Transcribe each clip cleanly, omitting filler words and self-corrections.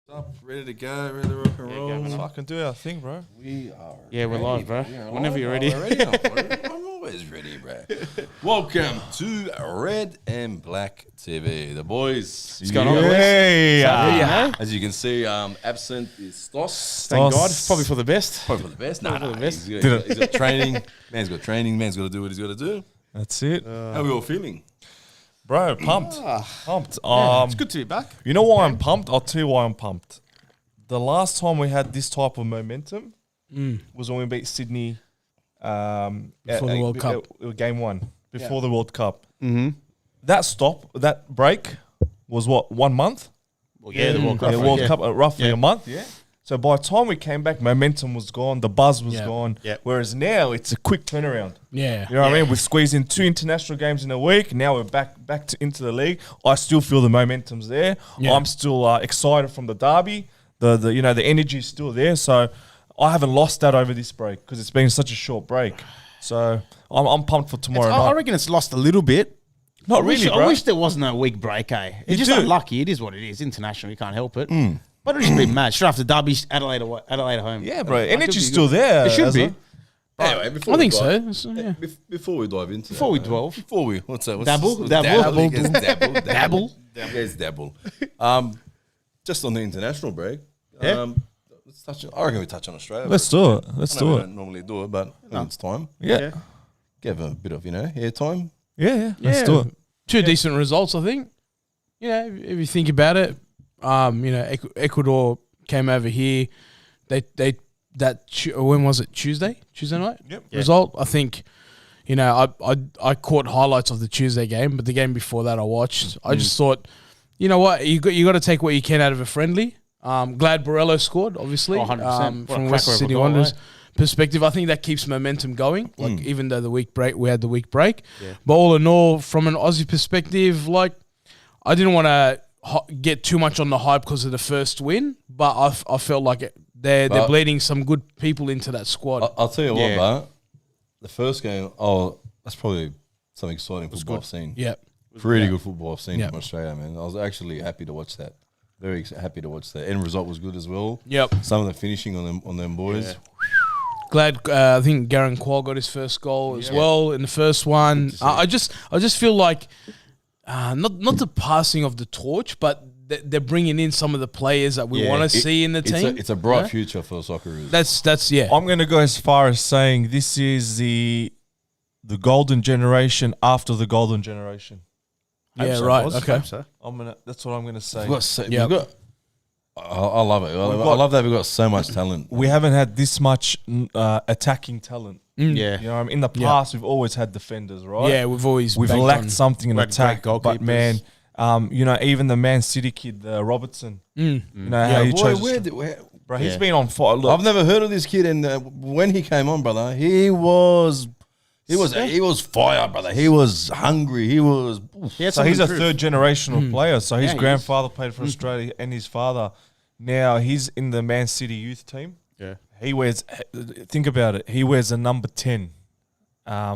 Up, ready to go, ready to rock and roll. Let's fucking do our thing, bro. We are Yeah, we're live, bro. Whenever you're ready. I'm always ready, bro. Welcome to Red and Black TV. The boys. What's going on, boys? Yeah. As you can see, absent is Stos. Thank God. Stos. Probably for the best. Probably for the best. Nah, for the best. He's got training. Man's got training. Man's got to do what he's got to do. That's it. How are we all feeling? Bro, pumped. Pumped. It's good to be back. You know why I'm pumped? I'll tell you why I'm pumped. The last time we had this type of momentum was when we beat Sydney Before the World Cup. Game 1, before the World Cup. Mm-hmm. That break was what, 1 month? Well, yeah, the World Cup. The World Cup, roughly a month. Yeah. So by the time we came back, momentum was gone, the buzz was gone. Yeah. Whereas now it's a quick turnaround. Yeah. You know what I mean? We've squeezed in 2 international games in a week. Now we're back into the league. I still feel the momentum's there. Yeah. I'm still excited from the derby. The energy is still there. So I haven't lost that over this break because it's been such a short break. So I'm pumped for tomorrow I night. reckon it's lost a little bit. Not really, bro. I wish there wasn't a week break, eh? It's just do. unlucky. It is what it is. International, you can't help it. But it should be mad. Straight after derby, Adelaide at home. Yeah, bro. Like, Energy's it'd be still good. there. It should Azza. be. Anyway, before I we think dive- so. Yeah. Before we dive into Before that, we man, delve. Before we, what's that? Dabble? Dabble. Yes, dabble. Dabble. Yes, dabble. Just on the international break. Yeah. Let's touch. I reckon we touch on Australia. Let's do it. I Let's know do we it. don't normally do it, but I think it's time. Yeah. Give a bit of airtime. Yeah. Let's do it. Two decent results, I think. You know, if you think about it, Ecuador came over here. When was it? Tuesday night. Yep. Result. I think. I caught highlights of the Tuesday game, but the game before that I watched. I just thought, you know what, you got to take what you can out of a friendly. Glad Borrello scored, obviously. 100%. From West Sydney Wanderers perspective, I think that keeps momentum going. Like even though we had the week break, but all in all, from an Aussie perspective, like I didn't want to get too much on the hype because of the first win, but I felt like they're bleeding some good people into that squad. I'll tell you what, bro. The first game, that's probably some exciting football I've seen. Yeah. Pretty good football I've seen from Australia, man. I was actually happy to watch that. Very happy to watch that. End result was good as well. Yep. Some of the finishing on them boys. Yeah. Glad I think Garen Qual got his first goal as well in the first one. I just feel like not the passing of the torch, but they're bringing in some of the players that we want to see in the team. It's a bright future for Socceroos. That's yeah. I'm going to go as far as saying this is the golden generation after the golden generation. Yeah, right. Okay. That's what I'm going to say. We've got, I love it. I love that we've got so much talent. We haven't had this much attacking talent. Yeah. You know what I mean? In the past, we've always had defenders, right? Yeah, we've lacked something in attack. great But man, even the Man City kid, Robertson. You know how he chose. Bro, he's been on fire. Look, I've never heard of this kid, and when he came on, brother, he was fire, brother. He was hungry. He was. so he's a third generational player. So his grandfather played for Australia and his father. Now he's in the Man City youth team. Yeah. He wears, think about it, he wears a number 10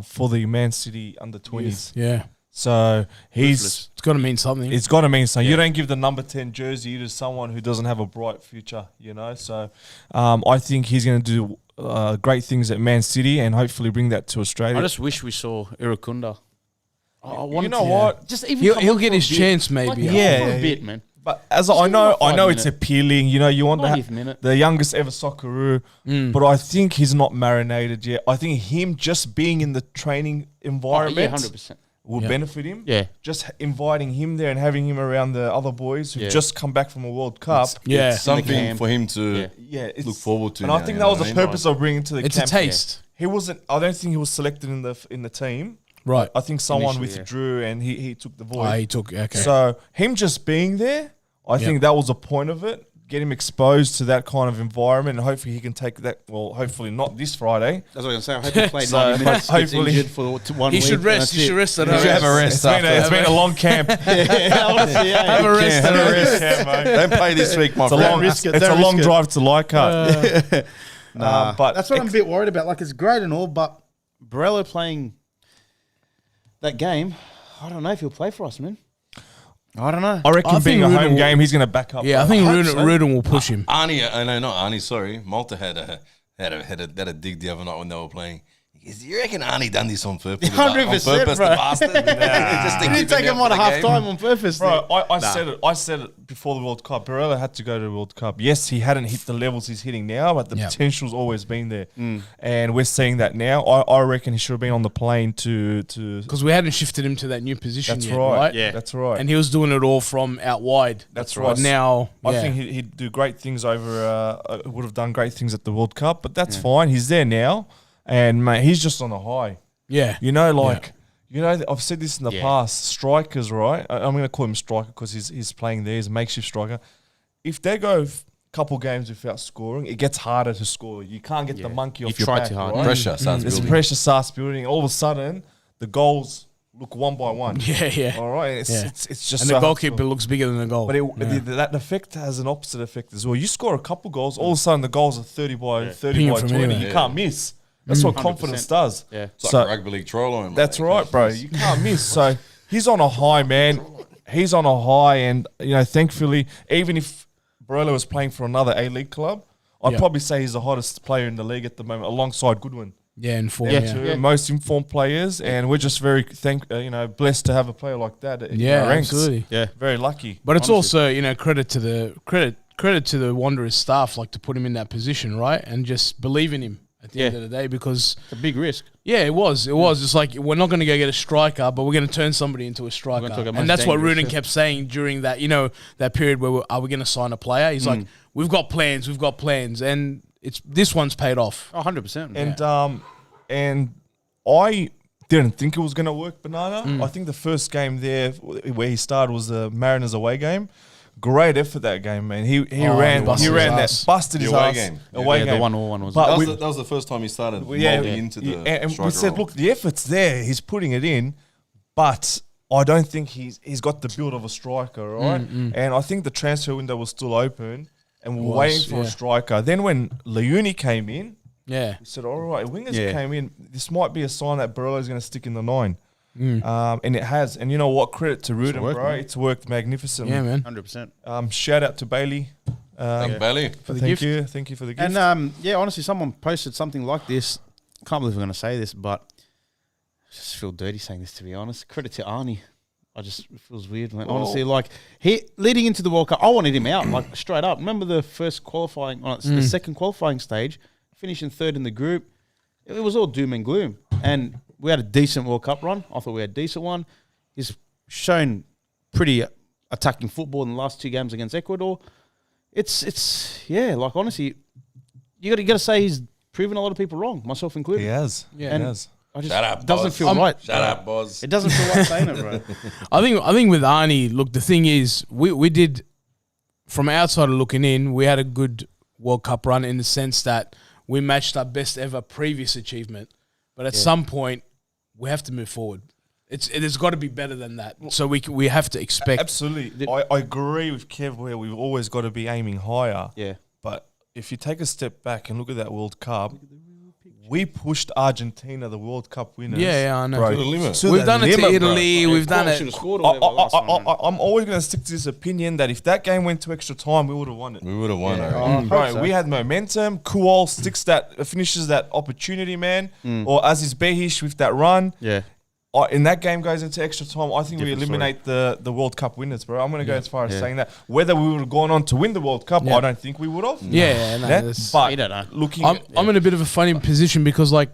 for the Man City under 20s. Yeah. So It's got to mean something. it's got to mean something. You don't give the number 10 jersey to someone who doesn't have a bright future, you know. So I think he's going to do great things at Man City and hopefully bring that to Australia. I just wish we saw Irukunda. You know what? Just even He'll get his chance maybe. For a bit, man. But as I know it's appealing. You know, you want 90th minute. the youngest ever Socceroo, but I think he's not marinated yet. I think him just being in the training environment 100%. will benefit him. Yeah. Just inviting him there and having him around the other boys who've just come back from a World Cup. It's something for him to It's, look forward to. And I think that was the purpose of bringing to the It's camp. a taste. He wasn't. I don't think he was selected in the team. Right. I think someone Initially, withdrew and he took the void. He took okay. So him just being there, I think that was the point of it. Get him exposed to that kind of environment, and hopefully he can take that. Well, hopefully not this Friday. That's what I was going to say. I hope he played So, 90 minutes. Gets hopefully- injured for 1 He week. should rest. He should rest at home. should have a rest It's been a long camp. Have a rest. Have a rest, mate. Don't play this week, my It's a friend. long, risk it, it's a don't long risk it. drive to Leichhardt. But That's what I'm a bit worried about. Like, it's great and all, but Borrello playing that game, I don't know if he'll play for us, man. I don't know. I reckon I being think a Rudin home will- game, he's going to back up. Yeah, I bro. think hope so. Rudin will push him. Arnie, no, not Arnie. Sorry, Malta had a dig the other night when they were playing. He goes, "You reckon Arnie done this on purpose? 100%, the bro. bastard? Just to Did he keep take out him for on the a half game?" time on purpose? Bro, I Nah. said it. I said it before the World Cup. Borrello had to go to the World Cup. Yes, he hadn't hit the levels he's hitting now, but the Yeah. potential's always been there, and we're seeing that now. I reckon he should have been on the plane to. Because we hadn't shifted him to that new position That's yet, right. right? Yeah. That's right. And he was doing it all from out wide. That's But right. now, I yeah. think he'd do great things over. Would have done great things at the World Cup, but that's fine. He's there now, and mate, he's just on a high. Yeah. You know, like I've said this in the Yeah. past. Strikers, right? I'm going to call him striker because he's playing there. He's a makeshift striker. If they go couple games without scoring, it gets harder to score. You can't get the monkey off You your try back. too hard. Right? Pressure starts This building. pressure starts building. All of a sudden, the goals look one by one. Yeah. All right, it's just And so the hard goalkeeper to- looks bigger than the goal. But that effect has an opposite effect as well. You score a couple goals, all of a sudden the goals are 30 by Ping it from 20. anywhere. You can't miss. That's what confidence does. Yeah. It's So- like a rugby league troll on him. That's mate. right, bro. You can't miss. So he's on a high, man. He's on a high, and thankfully, even if Borrello was playing for another A-League club, I'd Yeah. probably say he's the hottest player in the league at the moment, alongside Goodwin. yeah, in form. They're Yeah. two Yeah, most informed players, and we're just very blessed to have a player like that. In our ranks. absolutely. Yeah. Very lucky. But it's also, credit to the Wanderers staff, like to put him in that position, right? And just believe in him at the end of the day, because It's a big risk. it was. It's like, we're not going to go get a striker, but we're going to turn somebody into a striker. talk about And that's what dangerous, Rudin yeah. kept saying during that, that period where are we going to sign a player? He's like, we've got plans, and this one's paid off. 100%. And I didn't think it was going to work, Banana. I think the first game there where he started was the Mariners away game. Great effort that game, man. He ran busted his that, ass. busted The his away ass. game. Away Yeah, game. the 1-1 was. But That was the first time he started Yeah, molding into the and we striker said, role. look, the effort's there. He's putting it in, but I don't think he's got the build of a striker, right? And I think the transfer window was still open, and we were waiting for a striker. Then when Leuni came in, Yeah. we said, all right, wingers Yeah. came in. This might be a sign that Borrello's going to stick in the 9. And it has. And you know what? Credit to Rudin, worked, bro. man. It's worked magnificently. Yeah, man. 100%. Shout out to Bailey. Thank Bailey. For the Thank gift. you. Thank you for the gift. And honestly, someone posted something like this. Can't believe we're going to say this, but I just feel dirty saying this, to be honest. Credit to Arnie. It feels weird, man. Honestly, like, he leading into the World Cup, I wanted him out, like, straight up. Remember the first qualifying, the second qualifying stage, finishing third in the group. It was all doom and gloom. And we had a decent World Cup run. I thought we had a decent one. He's shown pretty attacking football in the last 2 games against Ecuador. It's like, honestly, you got to say he's proven a lot of people wrong, myself included. he has. Yeah. He has. I just Shut up, doesn't boss. feel right. Shut up, boss. It doesn't feel right saying it, bro. I think with Arnie, look, the thing is, we did, from outside looking in, we had a good World Cup run in the sense that we matched our best ever previous achievement. But at some point, we have to move forward. It's got to be better than that. So we have to expect. Absolutely. I agree with Kev where we've always got to be aiming higher. Yeah. But if you take a step back and look at that World Cup, we pushed Argentina, the World Cup winners. Yeah, I know. bro, To the limit. to We've the done it to limit, bro. Italy. We've done Should have it. scored or whatever last one, man. I'm always going to stick to this opinion that if that game went to extra time, we would have won it. We would have won. Yeah. I reckon. Bro, we had momentum. Kual finishes that opportunity, man. Or Aziz Behish with that run. Yeah. In that game goes into extra time, I think we Different eliminate the World Cup winners, bro. I'm going to go as far as Yeah. saying that. Whether we would have gone on to win the World Cup, Yeah. I don't think we would have. Yeah, no, Yeah, that's- but You don't know. looking I'm in a bit of a funny position because, like,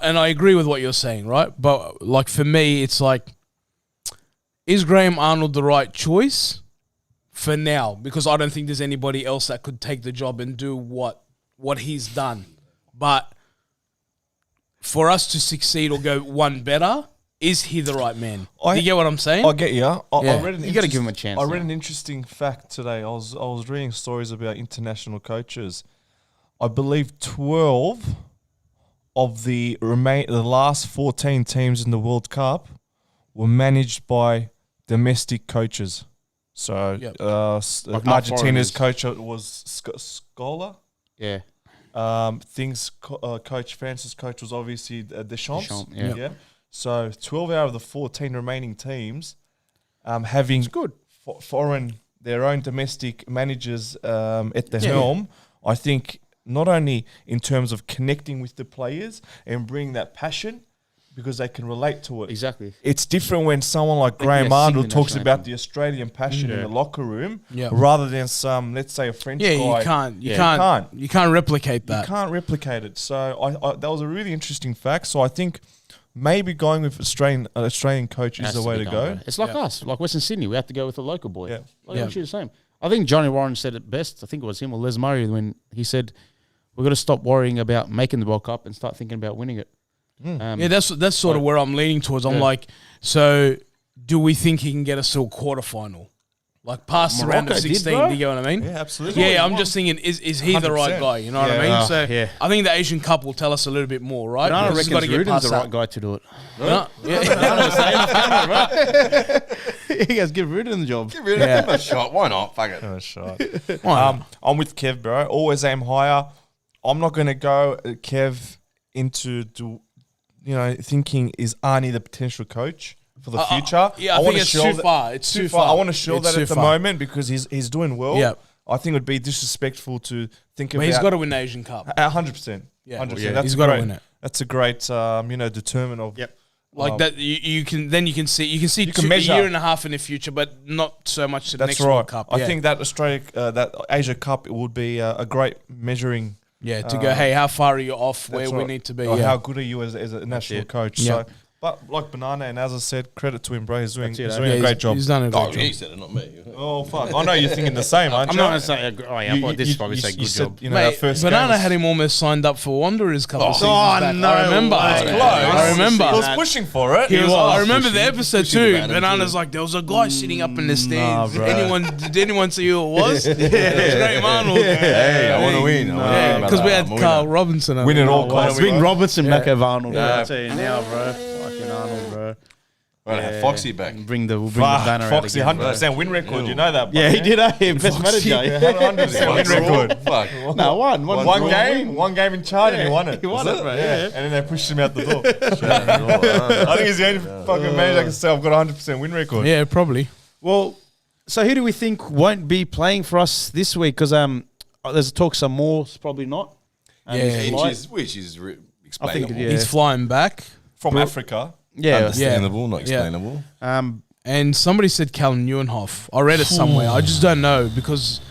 and I agree with what you're saying, right? But, like, for me, it's like, is Graham Arnold the right choice for now? Because I don't think there's anybody else that could take the job and do what he's done. But for us to succeed or go one better, is he the right man? Do you get what I'm saying? I get you. I Yeah. read an You gotta give him a interest- chance, I read man. an interesting fact today. I was reading stories about international coaches. I believe 12 of the last 14 teams in the World Cup were managed by domestic coaches. So Yep. Like not Argentina's foreigners. coach was Scola. Yeah. France's coach was obviously Deschamps. Deschamps, yeah. So 12 out of the 14 remaining teams having foreign, their own domestic managers at the helm, I think not only in terms of connecting with the players and bringing that passion, because they can relate to it. Exactly. It's different when someone like Graham Arnold talks about the Australian passion in the locker room rather than some, let's say, a French guy. You can't replicate that. You can't replicate it. So I that was a really interesting fact. So I think maybe going with Australian coach is the way to go. It's like us, like Western Sydney. We have to go with a local boy. Yeah. We should do the same. I think Johnny Warren said it best. I think it was him or Les Murray when he said, we've got to stop worrying about making the World Cup and start thinking about winning it. That's sort of where I'm leaning towards. I'm like, so do we think he can get us to a quarterfinal? Like past the round of 16, do you get what I mean? Yeah, absolutely. Yeah, I'm just thinking, is he the right guy? You know what I mean? So I think the Asian Cup will tell us a little bit more, right? But I reckon Ruden's the right guy to do it. He has give Ruden the job. Give him a shot. Why not? Fuck it. Give him a shot. I'm with Kev, bro. Always aim higher. I'm not going to go, Kev, into thinking is Arnie the potential coach for the future. I think it's too far. It's too far. I want to show that at the moment because he's doing well. Yeah. I think it would be disrespectful to think about. But he's got to win the Asian Cup. 100%. Yeah, 100%. He's got to win it. That's a great, determinant of. Yep. Like that, you can see can measure. a year and a half in the future, but not so much to the next World Cup. I think that that Asia Cup would be a great measuring. Yeah, to go, hey, how far are you off where we need to be? Or how good are you as a national coach? Yeah. So, but like Banana, and as I said, credit to him, bro. He's doing a great job. He's done a great job. You said it, not me. Oh, fuck. I know you're thinking the same, aren't I'm you? not going to say, but this is probably say good job. Mate, Banana had him almost signed up for Wanderers couple of seasons back. No, I remember. I remember. He was pushing for it. I remember the episode too. Banana's like, there was a guy sitting up in the stands. Did anyone see who it was? It was Graham Arnold. Hey, I want to win. Because we had Carl Robinson. Winning all kinds. Bring Robinson back over Arnold. I'll tell you now, bro. Fucking Arnold, bro. Right, Foxy back. We'll bring the banner Foxy, out again, 100% win record. You know that. Yeah, he did. Best manager. 100% win record. Fuck. No, one game in charge and he won it. He won it, bro. Yeah. And then they pushed him out the door. I think he's the only fucking manager I can say I've got a 100% win record. Yeah, probably. Well, so who do we think won't be playing for us this week? Because there's talk some more, probably not. Which is explainable. He's flying back from Africa. Yeah, understandable, not explainable. And somebody said Cal Neuenhoff. I read it somewhere. I just don't know because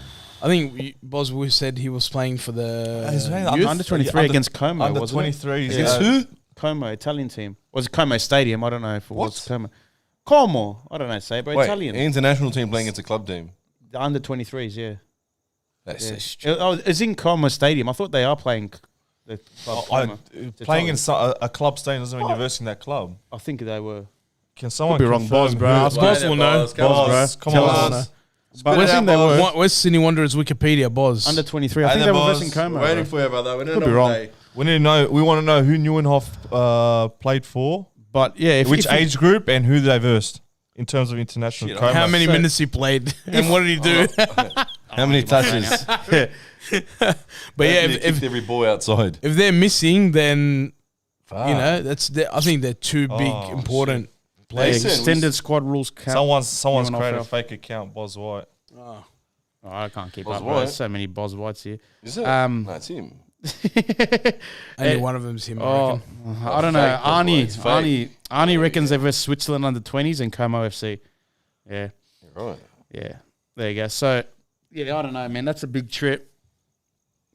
I think we said he was playing for the youth? under 23 against Como. Under 23 against who? Como, Italian team. Was it Como Stadium? I don't know if it was Como. Como, I don't know how to say it, but Wait, Italian. International team playing against a club team. The under 23s, yeah. That's so stupid. It's in Como Stadium. I thought they are playing. The club playing in a club stadium doesn't mean you're versing that club. I think they were. Can someone be wrong, Boz, bro? Boz will know. Boz, come on. But where's Sydney Wanderers Wikipedia? Boz under 23. I think they were versing Como. We're waiting for you, brother. We don't Could be wrong. We need to know. We want to know who Neuenhoff played for. But yeah, which age group and who they versed in terms of international. How many minutes he played and what did he do? How many touches? But yeah, if every boy outside, if they're missing, then I think they're two big important players. Extended squad rules count. Someone's created a fake account, Boz White. Oh, I can't keep Boz up. White? There's so many Boz Whites here. Is it? That's him. Only one of them's him. I reckon. I don't know. Fake. Arnie reckons they versus Switzerland under 20s and Como FC. Yeah. Right. Yeah. There you go. So, yeah, I don't know, man. That's a big trip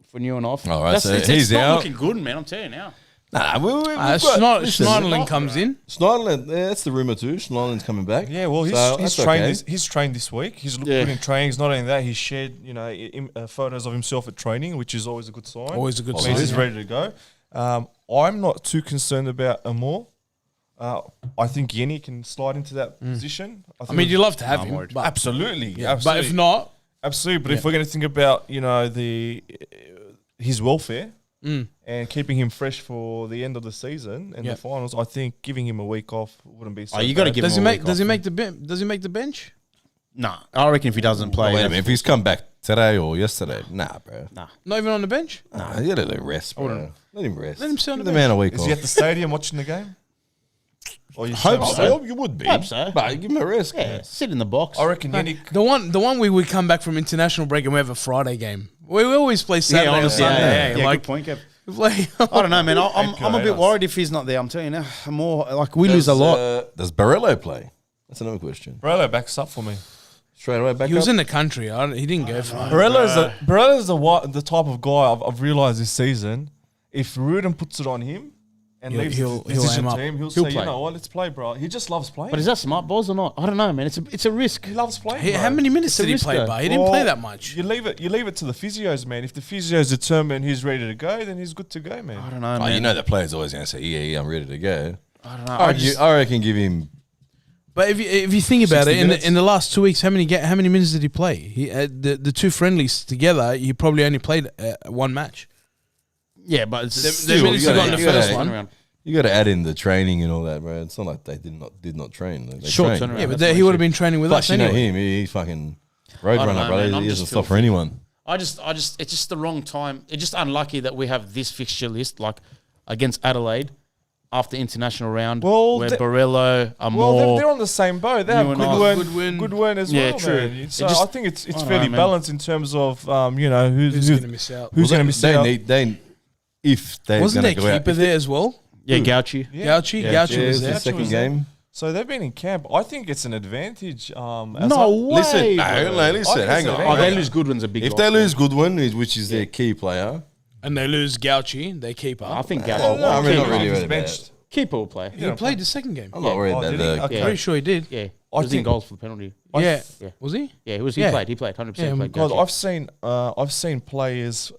for Neuenhoff. All right, so it's he's not out. looking good, man. I'm telling you now. Schneiderlin comes in. Schneiderlin, that's the rumour too. Schneiderlin's coming back. Yeah, well, he's trained. He's trained this week. He's looked good in trainings. Not only that, he's shared photos of himself at training, which is always a good sign. Always a good sign. He's ready to go. I'm not too concerned about Amor. I think Yenny can slide into that position. I mean, you'd love to have him. But Absolutely. But if not, absolutely. But if we're going to think about his welfare. And keeping him fresh for the end of the season and the finals, I think giving him a week off wouldn't be so you got to give does him he a make week does he off. make the does he make the bench? Nah, I reckon if he doesn't play, Wait a minute, if he's come back today or yesterday, nah, bro. Nah. Not even on the bench? Nah, you gotta let him rest, bro. Let him rest. Let him sit on Give the the man a bench. week Is off. he at the stadium watching the game? Or you Hope say- so. You would be. Hope so. But give him a risk. Yeah, sit in the box. I reckon Yannick. The one we come back from international break and we have a Friday game. We always play Saturday or honestly, Sunday. yeah, eh? Like, good point, Kev. play. I don't know, man. I'm a bit us. worried if he's not there. I'm telling you now. I'm more like we lose a lot. Does Borrello play? That's another question. Borrello backs up for me. Straight away back He was up? in the country. He didn't go far. Borrello's the type of guy I've realised this season. If Rudin puts it on him and He'll- leaves he'll the decision aim to up. him, he'll He'll say, play. you know what, let's play, bro. He just loves playing. But is that smart balls or not? I don't know, man. It's a risk. He loves playing. Hey, bro. how many minutes It's a did he risk, play though. by? He didn't play that much. You leave it to the physios, man. If the physios determine he's ready to go, then he's good to go, man. I don't know, Oh, man. you know the player's always going to say, yeah, I'm ready to go. I don't know. I reckon give him... But if you think about 60 it, minutes? in the last 2 weeks, how many minutes did he play? The two friendlies together, he probably only played one match. yeah, but it's The minutes he got in the first one. You got to add in the training and all that, bro. It's not like they did not train. They Short trained. turnaround. Yeah, but That's he what would have been training with Plus, us you know anyway. him. He's fucking I don't roadrunner, know, bro. man. I'm He just doesn't stop for filthy. anyone. it's just the wrong time. It's just unlucky that we have this fixture list, like against Adelaide, after international round, Well, where the- Borrello, Well, Amor. they're on the same boat. They have You and good I. win as Yeah, well, true. man. So It just- I think it's I don't fairly know, man. balanced in terms of Who's going to miss out? who's going to miss out. If they're Wasn't going there to go out. keeper there as well? Yeah, Gauchi. Gauchi? Yeah, Gauchi Yeah, was it's the there. second game. So they've been in camp. I think it's an advantage. No way. Listen, bro. listen, think hang it's on. a Oh, very- they lose Goodwin's a big If loss, they man. lose Goodwin, which is their key player, And they lose Gauchi, their keeper. I think well, Gauchi. I mean, not Keeper, really he's worried about benched. it. Keeper will play. he played the second game. I'm not worried Oh, about did he? the. Okay. Pretty sure he did. Yeah, he I was in think- goals for the penalty. Yeah. Yeah. Was he? Yeah, he Yeah. played. He played 100%. Yeah, He played God, Gauchi. I've seen players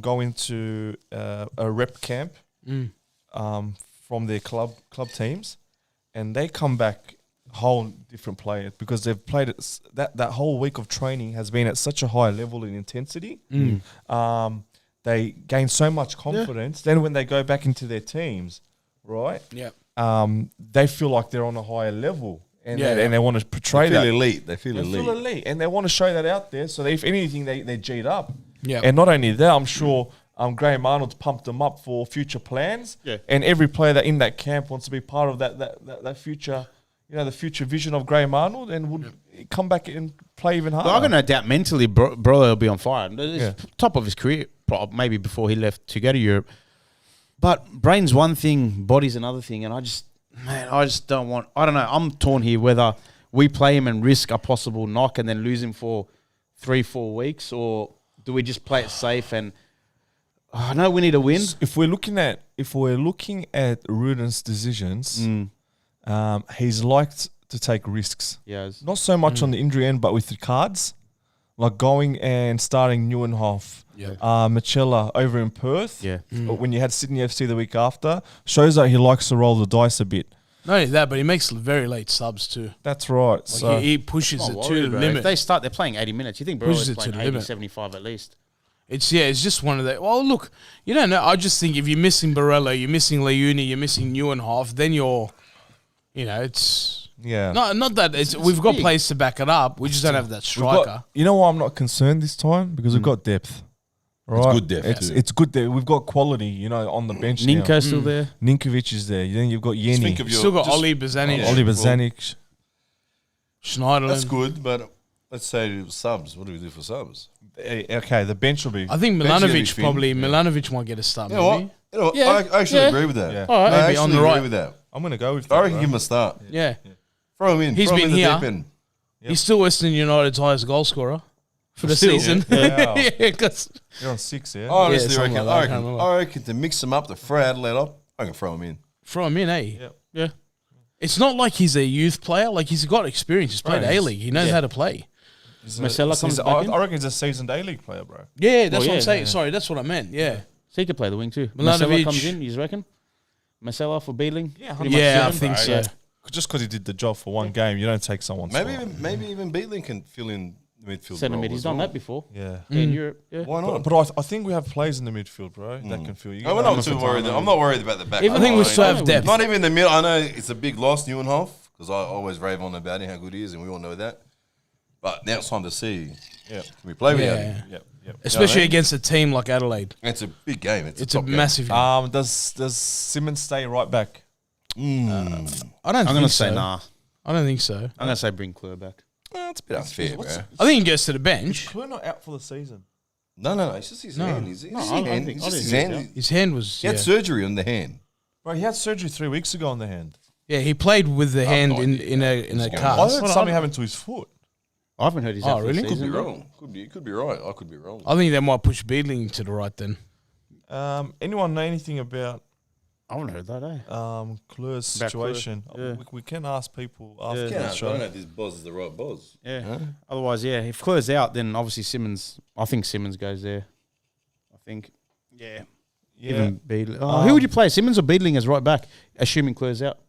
go into a rep camp from their club teams, and they come back whole different players because they've played it. That whole week of training has been at such a high level in intensity. They gain so much confidence. Then when they go back into their teams, right? Yeah. They feel like they're on a higher level, and Yeah. they want to portray They feel that. elite. They feel They elite. feel elite, and they want to show that out there. So if anything, they're G'd up. Yeah. And not only that, I'm sure Graham Arnold's pumped them up for future plans. Yeah. And every player that in that camp wants to be part of that future, the future vision of Graham Arnold, and would come back and play even harder. But I got no doubt mentally, Borrello will be on fire. It's Yeah. top of his career, maybe before he left to go to Europe. But brain's one thing, body's another thing, and I just don't want. I don't know. I'm torn here whether we play him and risk a possible knock and then lose him for 3-4 weeks, or do we just play it safe and. I know we need a win. If we're looking at Rudin's decisions, he's liked to take risks. Yeah, Not so much on the injury end, but with the cards, like going and starting Neuenhoff, Marcelo over in Perth. yeah. When you had Sydney FC the week after, shows that he likes to roll the dice a bit. Not only that, but he makes very late subs too. That's right. Like So he pushes Not it worried, to the bro. limit. If they start, they're playing 80 minutes. You think Pushes Borrello's it to playing the 80, limit. 75 at least? It's just one of the. Well, look, you don't know. I just think if you're missing Borrello, you're missing Leuni, you're missing Neuenhoff, then it's yeah. not that we've got big. players to back it up. We just don't have that We've striker. got, you know why I'm not concerned this time? Because we've got depth. Right? good depth, too. It's good depth. We've got quality, on the bench now. Ninko's still there. Ninkovic is there. Then you've got Yenny. Think of your- Still got just- Oli Bazanic, Yeah. Oliver Well, Zanik. Schneiderlin. That's good, but let's say subs. What do we do for subs? Okay, the bench will be. I think Bench is gonna be Milanovic thin. probably. Milanovic might get a start. You know what? Maybe. You know what? Yeah. I actually Yeah. agree with that. Yeah. All right. I Maybe on actually the agree right. with that. I'm going to go with that. I reckon bro. give him a start. Yeah. Throw him in. He's Throw him been in the here. deep end. He's still Western United's highest goal scorer for the Still? season. Yeah. Yeah, because You're on 6, yeah? I honestly something reckon, like that, I can't remember. I reckon to mix them up, to throw Adelaide up, I can throw him in. throw him in, eh? Yep. Yeah. It's not like he's a youth player. Like he's got experience. He's played Right, he's- A-League. He knows how to play. Marcelo comes back in? I reckon he's a seasoned A-League player, bro. Yeah, that's Oh, what I'm yeah, saying. yeah. Sorry, that's what I meant. Yeah. So he could play the wing too. Milanovic. Marcelo comes in, you reckon? Marcelo for Beeling? Yeah, Pretty much Yeah, I suit him? think so. Yeah. Just because he did the job for one game, you don't take someone's Maybe spot. maybe even Beatling can fill in the midfield. Centre role mid. He's as done well. that before. Yeah. In Europe. Yeah. Why not? But I think we have players in the midfield, bro, that can fill. You I'm not too worried. I'm not worried about the back. Even I think we line. still have depth. Not even the middle. I know it's a big loss, Neuenhoff, because I always rave on about him, how good he is, and we all know that. But now it's time to see. Yeah. Can we play without Yeah. him? Yep. Especially mean? against a team like Adelaide. It's a big game. It's a top game. massive. Does Simmons stay right back? I don't. I'm think going to say so. nah. I don't think so. I'm going to say bring Clure back. It's a bit unfair, bro. I think he goes to the bench. Clure not out for the season. No. It's just his hand. It's just I his don't hand. think- It's I just his don't think hand. His hand was. He had surgery on the hand. Bro, he had surgery 3 weeks ago on the hand. Yeah, he played with the hand no in a I cast. heard something happened to his foot. I haven't heard he's Oh, out for really? the Could season. be bro. wrong. Could be right. I could be wrong. I think they might push Beedling to the right then. Anyone know anything about I haven't heard that, eh? Clure's About Clure, situation? yeah. We can ask people after Yeah. the I don't show. know if this buzz is the right buzz. Yeah. Huh? Otherwise, yeah. If Clure's out, then obviously Simmons. I think Simmons goes there. I think. Yeah. Yeah. Even Beedling. Who would you play, Simmons or Beedling as right back, assuming Clure's out?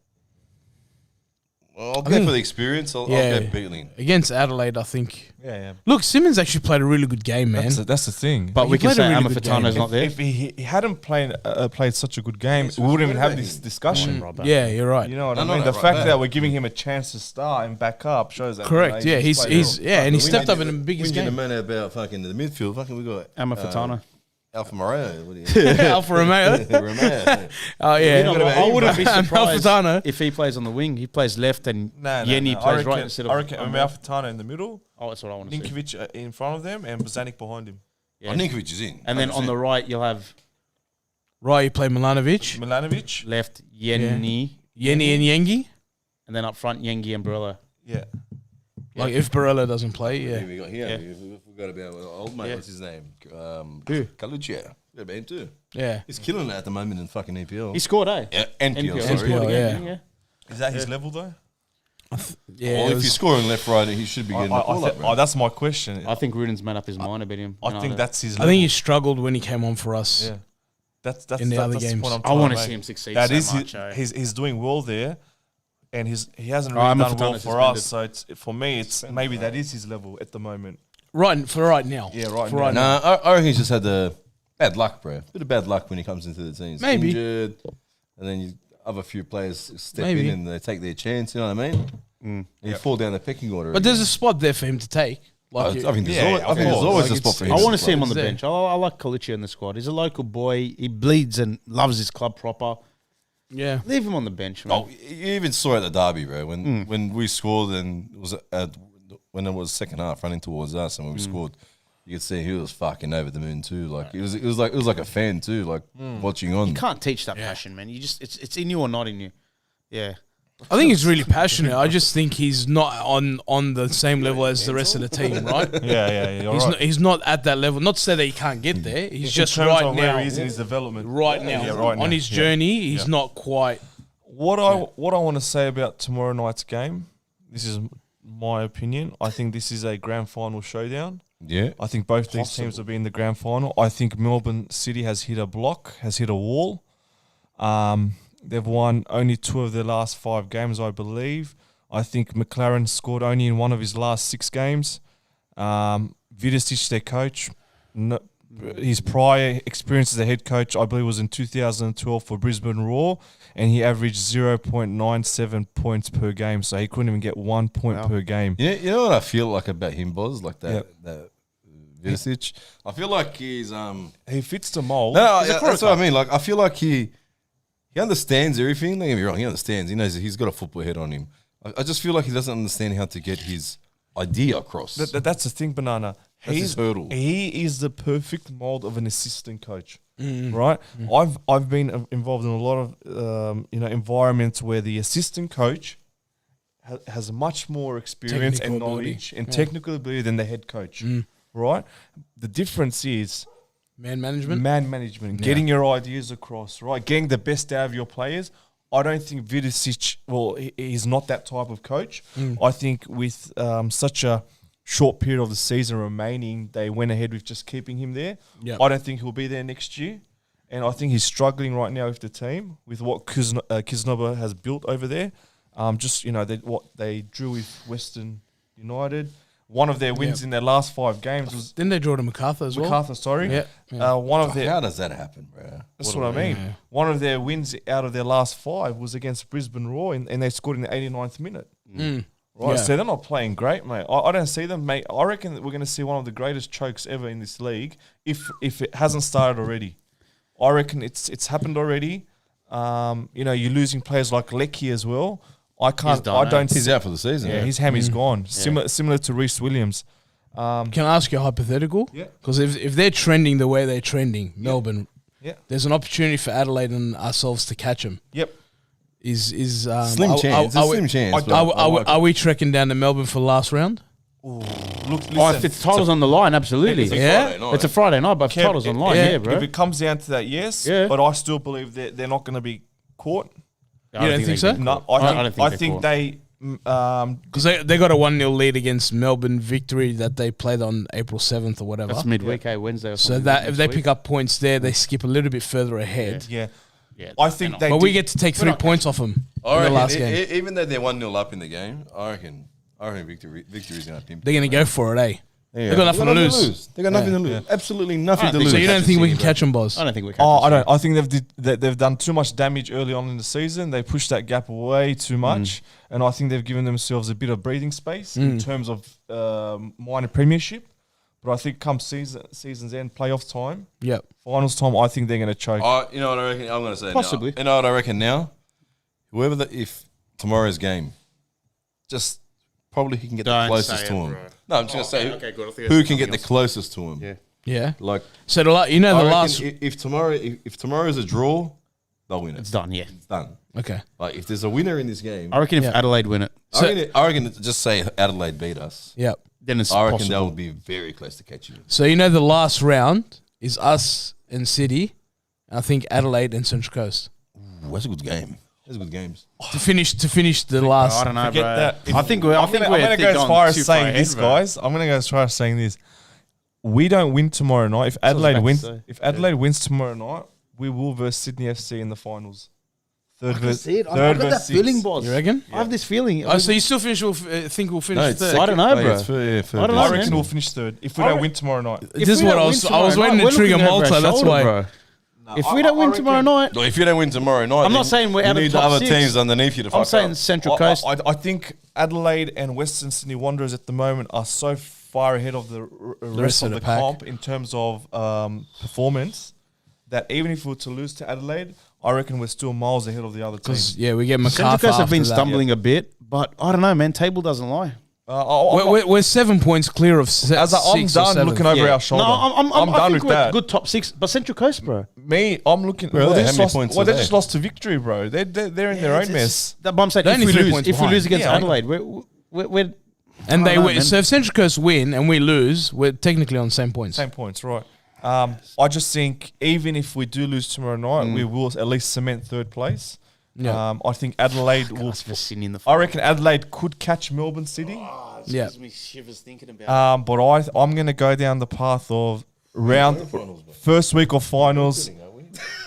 Well, I'll go think- for the experience. I'll Yeah. go Beetling. Against Adelaide, I think. Yeah. Look, Simmons actually played a really good game, man. That's the thing. But He we can played a say really good Amafatano's game. not there. If he hadn't played such a good game, we wouldn't even have this discussion. Yeah, you're right. You know what No, I no, mean? no, The right fact back. that we're giving him a chance to start and back up shows that. Correct. Yeah, he's played well. and he We stepped need up in to- the biggest we need to game. man about fucking the midfield. Fucking we got Amafatano. Alpha Moreno. What do you? Alfa Romeo. Romeo. Oh yeah. You know what, I wouldn't be surprised Alfatano. if he plays on the wing. He plays left and Yenny plays right instead of. I reckon Alfatano in the middle, Oh, that's what I want to see. Ninkovic in front of them, and Bozanic behind him. Yeah. Oh, Ninkovic is in. And then on the right, you'll have Right, you play Milanovic, Milanovic. left Yenny, Yenny and Yengi. and then up front Yengi and Borrello. Yeah. Like if Borrello doesn't play, Yeah, yeah. we got here. Yeah. We forgot about old mate. Yeah. What's his name? Who? Kalucia. Forgot about him too. Yeah. He's killing it at the moment in fucking EPL. He scored, eh? Yeah, NPL. NPL. Sorry. He scored again, yeah. didn't he? Is that his level though? Yeah. Well, it if was- he's scoring left, right, he should be getting the call up. Bro. That's my question. I think Ruden's made up his mind about him. I think that's his I level. think he struggled when he came on for us. Yeah. That's in the other that's games. what I'm I trying want to make. see him succeed That so is much. eh? he's doing well there, and he hasn't Oh, really I'm done a well Fatano for us. suspended. So for me, it's maybe that is his level at the moment. Right for right now. Yeah, right For now. right now. Nah, I reckon he's just had the bad luck, bro. Bit of bad luck when he comes into the team. He's Maybe. injured, and then you have a few players step Maybe. in and they take their chance. You know what I mean? And you fall down the pecking order. But there's a spot there for him to take. I Like think there's Yeah, always, of I think there's course. always Like a spot it's- for him. I want to see him on the There. bench. I like Colucci in the squad. He's a local boy. He bleeds and loves his club proper. yeah. Leave him on the bench, man. Oh, you even saw it at the derby, bro. When we scored and it was when it was second half running towards us, and when we scored, you could see he was fucking over the moon too. Like it was like a fan too, like watching on. You can't teach that passion, man. You just it's in you or not in you. Yeah. I think he's really passionate. I just think he's not on the same level as the rest of the team, right? Yeah, you're He's right. not, he's not at that level. Not to say that he can't get there. He's just in terms right of now. where he is in his development. Right now, Yeah, right on now, his yeah. journey, he's not quite. What I want to say about tomorrow night's game, this is my opinion. I think this is a grand final showdown. Yeah, I think both these teams will be in the grand final. I think Melbourne City has hit a block, has hit a wall. They've won only 2 of their last 5 games, I believe. I think McLaren scored only in 1 of his last 6 games. Vidicic, their coach, his prior experience as a head coach, I believe, was in 2012 for Brisbane Roar, and he averaged 0.97 points per game, so he couldn't even get 1 point per game. you know what I feel like about him, Boz, like that Vidicic. I feel like he's He fits the mold. No, that's what I mean. Like I feel like he understands everything. Don't get me wrong, he understands. He knows that he's got a football head on him. I just feel like he doesn't understand how to get his idea across. That's the thing, Banana. That's his hurdle. He is the perfect mold of an assistant coach, right? I've been involved in a lot of environments where the assistant coach has much more experience Technical and ability. knowledge and technical ability than the head coach, right? The difference is Man management. man management, getting your ideas across, right? Getting the best out of your players. I don't think Vidicic, he's not that type of coach. I think with such a short period of the season remaining, they went ahead with just keeping him there. Yep. I don't think he'll be there next year. And I think he's struggling right now with the team, with what Kisnoba has built over there. What they drew with Western United. One of their wins in their last 5 games was Didn't they draw to MacArthur as well? MacArthur, sorry. Yeah. One of their How does that happen, bro? that's what I mean. One of their wins out of their last 5 was against Brisbane Roar, and they scored in the 89th minute. Right, Yeah. so they're not playing great, mate. I don't see them, mate. I reckon that we're going to see one of the greatest chokes ever in this league if it hasn't started already. I reckon it's happened already. You're losing players like Lecky as well. I done, don't. He's out for the season. Yeah, his hammy's gone. Similar to Reece Williams. Can I ask you a hypothetical? Yeah. Because if they're trending the way they're trending, Melbourne, Yeah. there's an opportunity for Adelaide and ourselves to catch them. Yep. Slim chance. Slim chance. but I like Are we trekking down to Melbourne for last round? Look, listen, Oh, if the title's on the line, absolutely. It's a Yeah. Friday night. It's a Friday night, but if the Kev, title's on line, yeah, yeah, bro. if it comes down to that, yes. Yeah. But I still believe that they're not going to be caught. You don't think so? No, I don't I think think they're they. Because they got a 1-0 lead against Melbourne Victory that they played on April 7th or whatever. That's midweek, Wednesday or So something. that if they pick up points there, they skip a little bit further ahead. Yeah. Yeah, I think they. But we get to take 3 points off them in the last game. Even though they're 1-0 up in the game, I reckon victory's going to pimp. They're going to go for it, eh? Yeah. They've got nothing to lose. They got nothing to lose. Absolutely nothing to think lose. So you don't think we can Bro. catch them, boss? I don't think we can. Oh, I don't. I think they've done too much damage early on in the season. They pushed that gap way too much, and I think they've given themselves a bit of breathing space in terms of minor premiership. But I think come season's end, playoff time, Yep. finals time, I think they're going to choke. You know what I reckon? I'm going to say Possibly. now. You know what I reckon now? If tomorrow's game, just probably he can get the Don't closest say to it, him. bro. No, I'm just going to say okay, good. I think who that's can get the something closest to him. Yeah. Yeah. Like So the I the reckon last. if tomorrow's a draw, they'll win it. It's done, yeah. It's done. Okay. Like if there's a winner in this game, I reckon if Yeah. Adelaide win it, I reckon just say Adelaide beat us. Yep. then it's I reckon possible. they'll be very close to catching you. So the last round is us and City. I think Adelaide and Central Coast Ooh, that's a good game. That's good games. to finish the last. I don't know, Forget bro. that. I think we're. I I'm think going we're to go as gone far as too saying ahead, this, bro. guys. I'm going to go as far as saying this. We don't win tomorrow night. If Adelaide about to wins, say. if Adelaide wins tomorrow night, we will verse Sydney FC in the finals. Third I can verse. see it. I've Third got that verse feeling, six. boss. You reckon? I have this feeling. Oh, so you still think we'll finish third? I don't know, bro. It's for, I don't know, I man. reckon we'll finish third if we I don't re- win tomorrow night. If This is we what don't I win was tomorrow waiting night, to we're trigger looking over Malta. our That's shoulder, why. bro. If we don't win tomorrow night, If you don't win tomorrow night, I'm not then saying we're you out of need top the other six. teams underneath you to fuck I'm saying up. Central Coast. I think Adelaide and Western Sydney Wanderers at the moment are so far ahead of the rest of the pack. comp in terms of performance that even if we were to lose to Adelaide, I reckon we're still miles ahead of the other Because teams. we get Central MacArthur Coast have been after that. stumbling a bit, but I don't know, man. Table doesn't lie. We're 7 points clear of I'm six or done seven. looking over our shoulder. No, I'm done I think with we're that. good top six, but Central Coast, bro. I'm looking. Bro, Well, how they just many lost. points Well, are they they? just lost to Victory, bro. They're in their own mess. But I'm saying They're if only we 3 lose, points if we behind. lose against Yeah, I know. Adelaide, we're And I they don't know, win. man. So if Central Coast win and we lose, we're technically on the same points. Same points, right? I just think even if we do lose tomorrow night, we will at least cement third place. Yeah. I think Adelaide will. us for Sydney in the. I reckon Adelaide could catch Melbourne City. Yeah. Gives me shivers thinking about But I'm going to go down the path of first week of finals,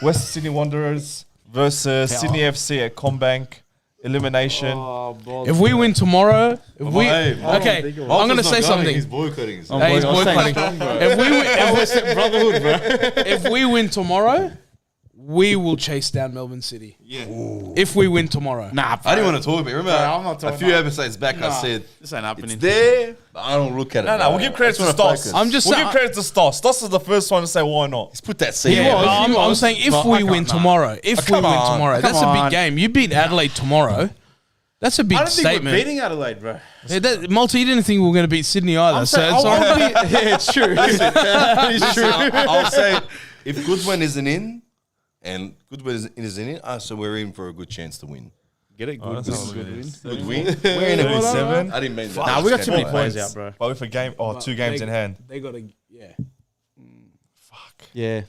Western Sydney Wanderers versus Sydney FC at Combank, elimination. If we win tomorrow, I'm gonna say He's something. boycotting. Hey, he's boycotting. If we win, brotherhood, bro. if we win tomorrow, we will chase down Melbourne City. Yeah. If we win tomorrow, Nah, I didn't want to talk about it. Remember, I'm not a talking few about- episodes back, I said this ain't happening. it's there, but I don't look at it. No, we'll give credit to That's what I Stoss. focus. I'm just We'll saying. give credit to Stoss. Stoss is the first one to say why not. Let's put that seed. Yeah, out. but I'm saying if But we I can't- win nah. tomorrow, if we come win on. tomorrow, that's Come a big on. game. You beat Adelaide tomorrow. That's a big I don't think we're statement. beating Adelaide, bro. Malta, you didn't think we were going to beat Sydney either. So it's all I'll right. be- yeah, it's true. It's true. I'll say if Goodwin isn't in, and Goodwin isn't in, so we're in for a good chance to win. Get it good. that's Good not win. Good win. We're in a good 37. I didn't mean that. Nah, we got too many Come on. players out, bro. But with a game, 2 games in hand. They got to, yeah. Yeah.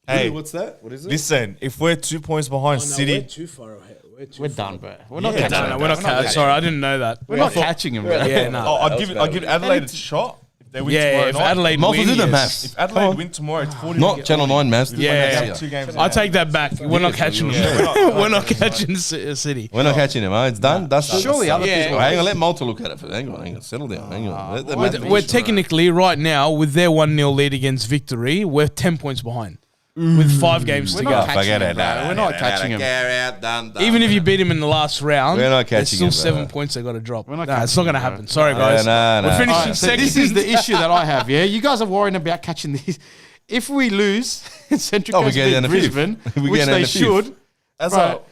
Hey, What's that? What is it? listen, if we're 2 points behind City, too far ahead. We're done, bro. We're not Yeah, catching done. him. We're not catching. Sorry, I didn't know that. We're not catching him, bro. Yeah, no. I'll give Adelaide a shot. If they win Yeah, tomorrow if night. Adelaide Malta win, do the yes. maths. If Adelaide win tomorrow, it's 40. Not Channel 9 maths. Yeah. 2 games in I hand. take that back. We're not catching them. We're not catching City. We're not catching him, huh? It's done. That's Surely other Yeah. people. Hang on, let Malta look at it. Hang on. Settle down. Hang on. Let the math We're be. technically right now with their 1-0 lead against Victory. We're 10 points behind with 5 games to We're go. not catching him, bro. We're not catching him. Done. Even if you beat him in the last round, We're not there's catching still him, 7 bro. points they got to drop. We're not Nah, it's not going to happen. Sorry, Yeah, guys. nah. We're finishing Alright, so second. this is the issue that I have, yeah? You guys are worrying about catching these. If we lose, Central Oh, we Coast get beat down to fifth. Brisbane, We which get down they to fifth. should,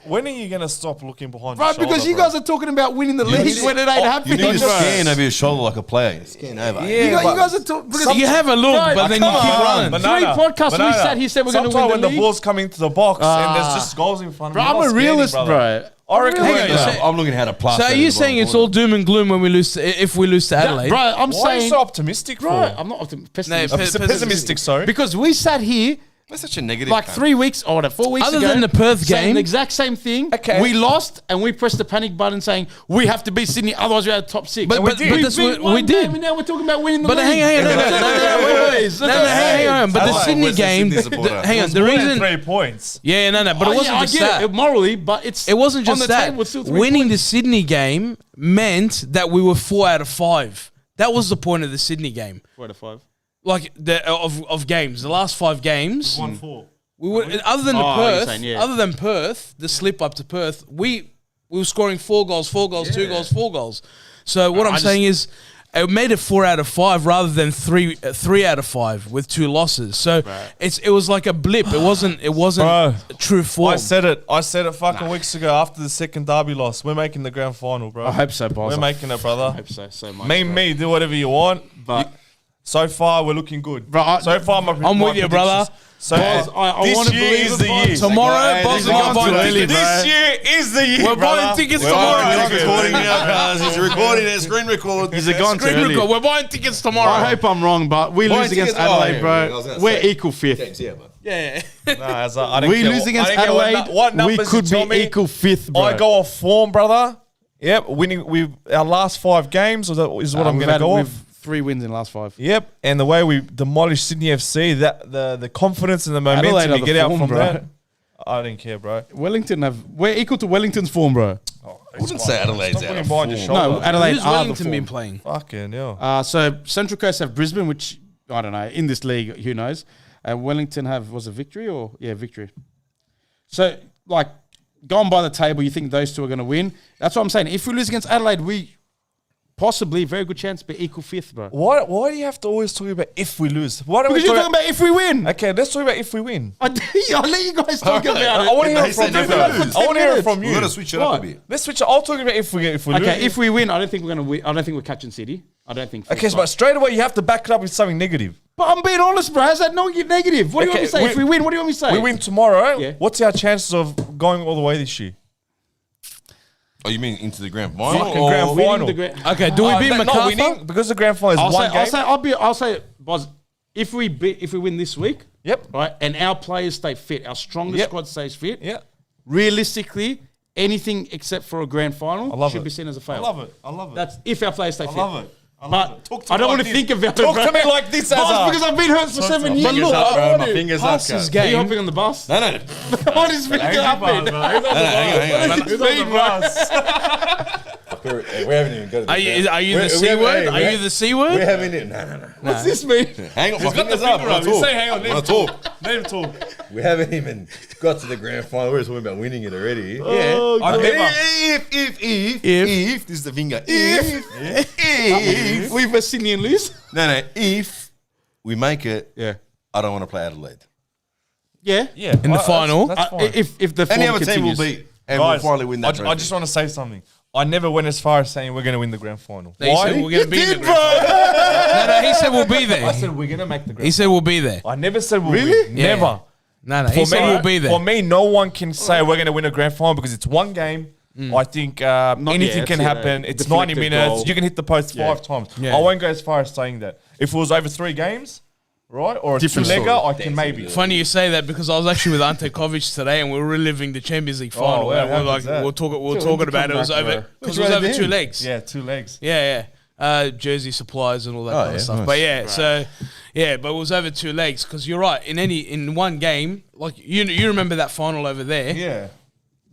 When are you gonna stop looking behind? Right, your because shoulder, you bro? guys are talking about winning the league when it ain't happening. You need to bro. scan over your shoulder like a player. Scan over. You guys are talking because You have a look, but then you come keep on, running. Banana. 3 podcasts we Banana. sat here said we're going to Sometimes win the when league. the ball's coming to the box and there's just goals in front of Bro, me. I'm not a scanning, realist, brother. bro. I reckon Hang we're on, gonna- so- I'm looking at a plus. So are you saying it's all doom and gloom when we lose? If we lose to Adelaide, Bro, I'm Why are you saying, so optimistic for? bro, I'm not pessimistic. Pessimistic, sorry. because we sat here That's such a negative. Like 3 weeks or 4 weeks Other ago. than the Perth saying game- the exact same thing. Okay. We lost and we pressed the panic button saying we have to beat Sydney, otherwise we're out of the top 6. But- And but- we but did. that's We what beat one we did. game and now we're talking about winning the but league. hang on, hang on. But the Adelaide, Sydney Western game, Sydney supporter. hang on. The More than reason, 3 points. yeah, no, but it wasn't just I get that. it morally, but It wasn't on just the that. table, it's still 3 Winning points. the Sydney game meant that we were 4 out of 5. That was the point of the Sydney game. 4 out of 5. Like of games, the last 5 games, 1-4. we were other than the Oh, you're Perth, saying, yeah. other than Perth, the slip up to Perth, we were scoring 4 goals, 2 goals, 4 goals. So what I'm saying is, it made it 4 out of 5 rather than 3 out of 5 with 2 losses. So it was like a blip. It wasn't Bro, true form. I said it fucking weeks ago after the second derby loss. We're making the grand final, bro. I hope so, boys. We're making it, brother. I hope so much. Me, do whatever you want. But So far, we're looking good. Bro, so far, I'm with you, brother. So Boys, I this wanna year believe is it, the boys. year. Tomorrow, Hey, Boz this and is I too buying early, tickets. This year is the year, We're brother. buying tickets He's tomorrow. recording now, guys. He's recording it. Screen record. He's a gone too Screen early. record. We're buying tickets tomorrow. I hope I'm wrong, but we Why lose against tickets- oh, Adelaide, yeah, bro. I was gonna We're say. equal fifth. Yeah. Nah, as I don't We care lose what- against I don't care Adelaide. what We numbers could you tell be me. equal fifth, bro. I go off form, brother. Yep, winning. Our last 5 games is what I'm going to go off. 3 wins in the last 5. Yep, and the way we demolished Sydney FC, that the confidence and the Adelaide momentum are to the get out form, from bro. that, I didn't care, bro. We're equal to Wellington's form, bro. Oh, I wouldn't say Adelaide's Stop out putting of behind your form. shoulder. No, Adelaide Who's are the Wellington form. been playing? Fucking hell. So Central Coast have Brisbane, which I don't know in this league. Who knows? Wellington was a victory or victory. So like going by the table, you think those two are going to win? That's what I'm saying. If we lose against Adelaide, we possibly very good chance to be equal fifth, bro. Why do you have to always talk about if we lose? Why don't Because we you're talk talking about if we win. Okay, let's talk about if we win. I'll let you guys talk about it. I want to hear it from you. If we lose. I want to hear it from We're you. gonna switch it up a bit. Let's switch it. I'll talk about if we lose. Okay, if we win, I don't think we're going to win. I don't think we're catching City. I don't think. Okay, but straight away you have to back it up with something negative. But I'm being honest, bro. How's that no negative? What do you want me to say? If we win, what do you want me to say? We win tomorrow. Yeah. What's our chances of going all the way this year? Oh, you mean into the grand final? Fucking or- grand Winning final. the grand- Okay, do we beat Not MacArthur? winning because the grand final is one game. I'll say, Boz, if we win this week, Yep. right, and our players stay fit, our strongest Yep. squad stays fit, Yeah. realistically, anything except for a grand final I love should it. be seen as a fail. I love it. I love it. That's if our players stay fit. I love it. But Talk to I me don't like want to this. think about Talk it, to bro. me like this, Boz, Azar. because I've been hurt for 7 years. But look, My fingers up, Passes guys. Are you game. hopping on the bus? No, no. What is me happening? Hang on. Speed, bro. We haven't even got it. Are you the C word? Are you the C We word? haven't even. No. What's this mean? Hang on, my got the fingers up. finger up. You say hang on, I talk. Let him talk. We haven't even got to the grand final. We're talking about winning it already. I never. If this is the finger. If We were Sydney and lose? no, if we make it, Yeah. I don't want to play Adelaide. Yeah. Yeah. In the final? That's fine. If the Any form other team will continues. beat, and Guys, we'll finally win that. I just want to say something. I never went as far as saying we're going to win the grand final. He said we're going to be in the did, grand bro. No, he said we'll be there. I said we're going to make the grand He said we'll be there. I never said we'll Really? win. Yeah. Never. No, he said we'll be there. For me, no one can say we're going to win a grand final because it's one game. I think anything yet, can yeah. happen. It's 90 Deflected minutes. goal. You can hit the post 5 times. Yeah. I won't go as far as saying that. If it was over 3 games, right, or a Different two-legger, story. I can maybe. Funny you say that because I was actually with Ante Kovic today and we were reliving the Champions League final. yeah, and how we're like, was that? we were talking about it. It was back, over bro. because it was over 2 legs. Yeah, 2 legs. Yeah. Jersey supplies and all that kind yeah, of stuff. nice. But yeah, but it was over 2 legs because you're right. In one game, like you remember that final over there. Yeah.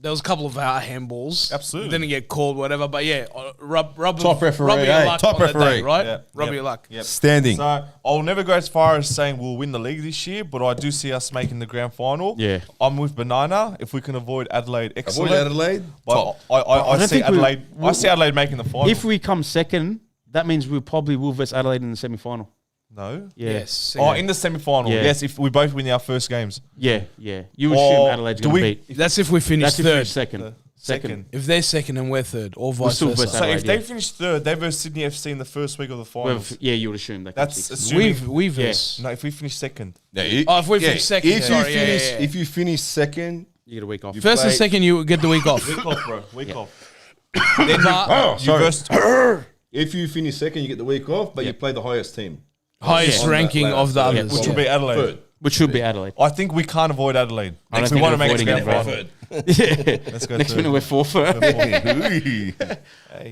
There was a couple of handballs. Absolutely. Didn't get called, whatever. But yeah, rub Top referee, rub your eh? luck Top on that day, referee. right? Yeah. Rub Yep. your luck. Yep. Standing. So I'll never go as far as saying we'll win the league this year, but I do see us making the grand final. Yeah. I'm with Banana. If we can avoid Adelaide, excellent. Avoid Adelaide. But Top. I don't see think we- Adelaide. I see Adelaide making the final. If we come second, that means we probably will versus Adelaide in the semi-final. No. Yeah. Yes. Oh, in the semi-final. Yeah. Yes, if we both win our first games. Yeah. You Or assume Adelaide's do going to we- beat. That's if we finish That's if we third. finish second. Second. If they're second and we're third, or We're vice still versa. versus So Adelaide, if they yeah. finish third, they versus Sydney FC in the first week of the finals. Yeah, you would assume they That's can assuming. We've Yeah. No, if we finish second. Yeah, Oh, if we finish second, if sorry, you yeah, finish, yeah, yeah. if you finish second, You get a week off. First and play- second, you get the week off. Week off, bro. Week off. But You versus if you finish second, you get the week off, but you play the highest team. highest Yeah. ranking On that of the ladder. others. which Yeah. will be Adelaide. Third. Which should be Adelaide. I think we can't avoid Adelaide. I don't we think want to they're make it to avoiding the it, final. Let's go Next third. minute we're fourth. Bro, Hey.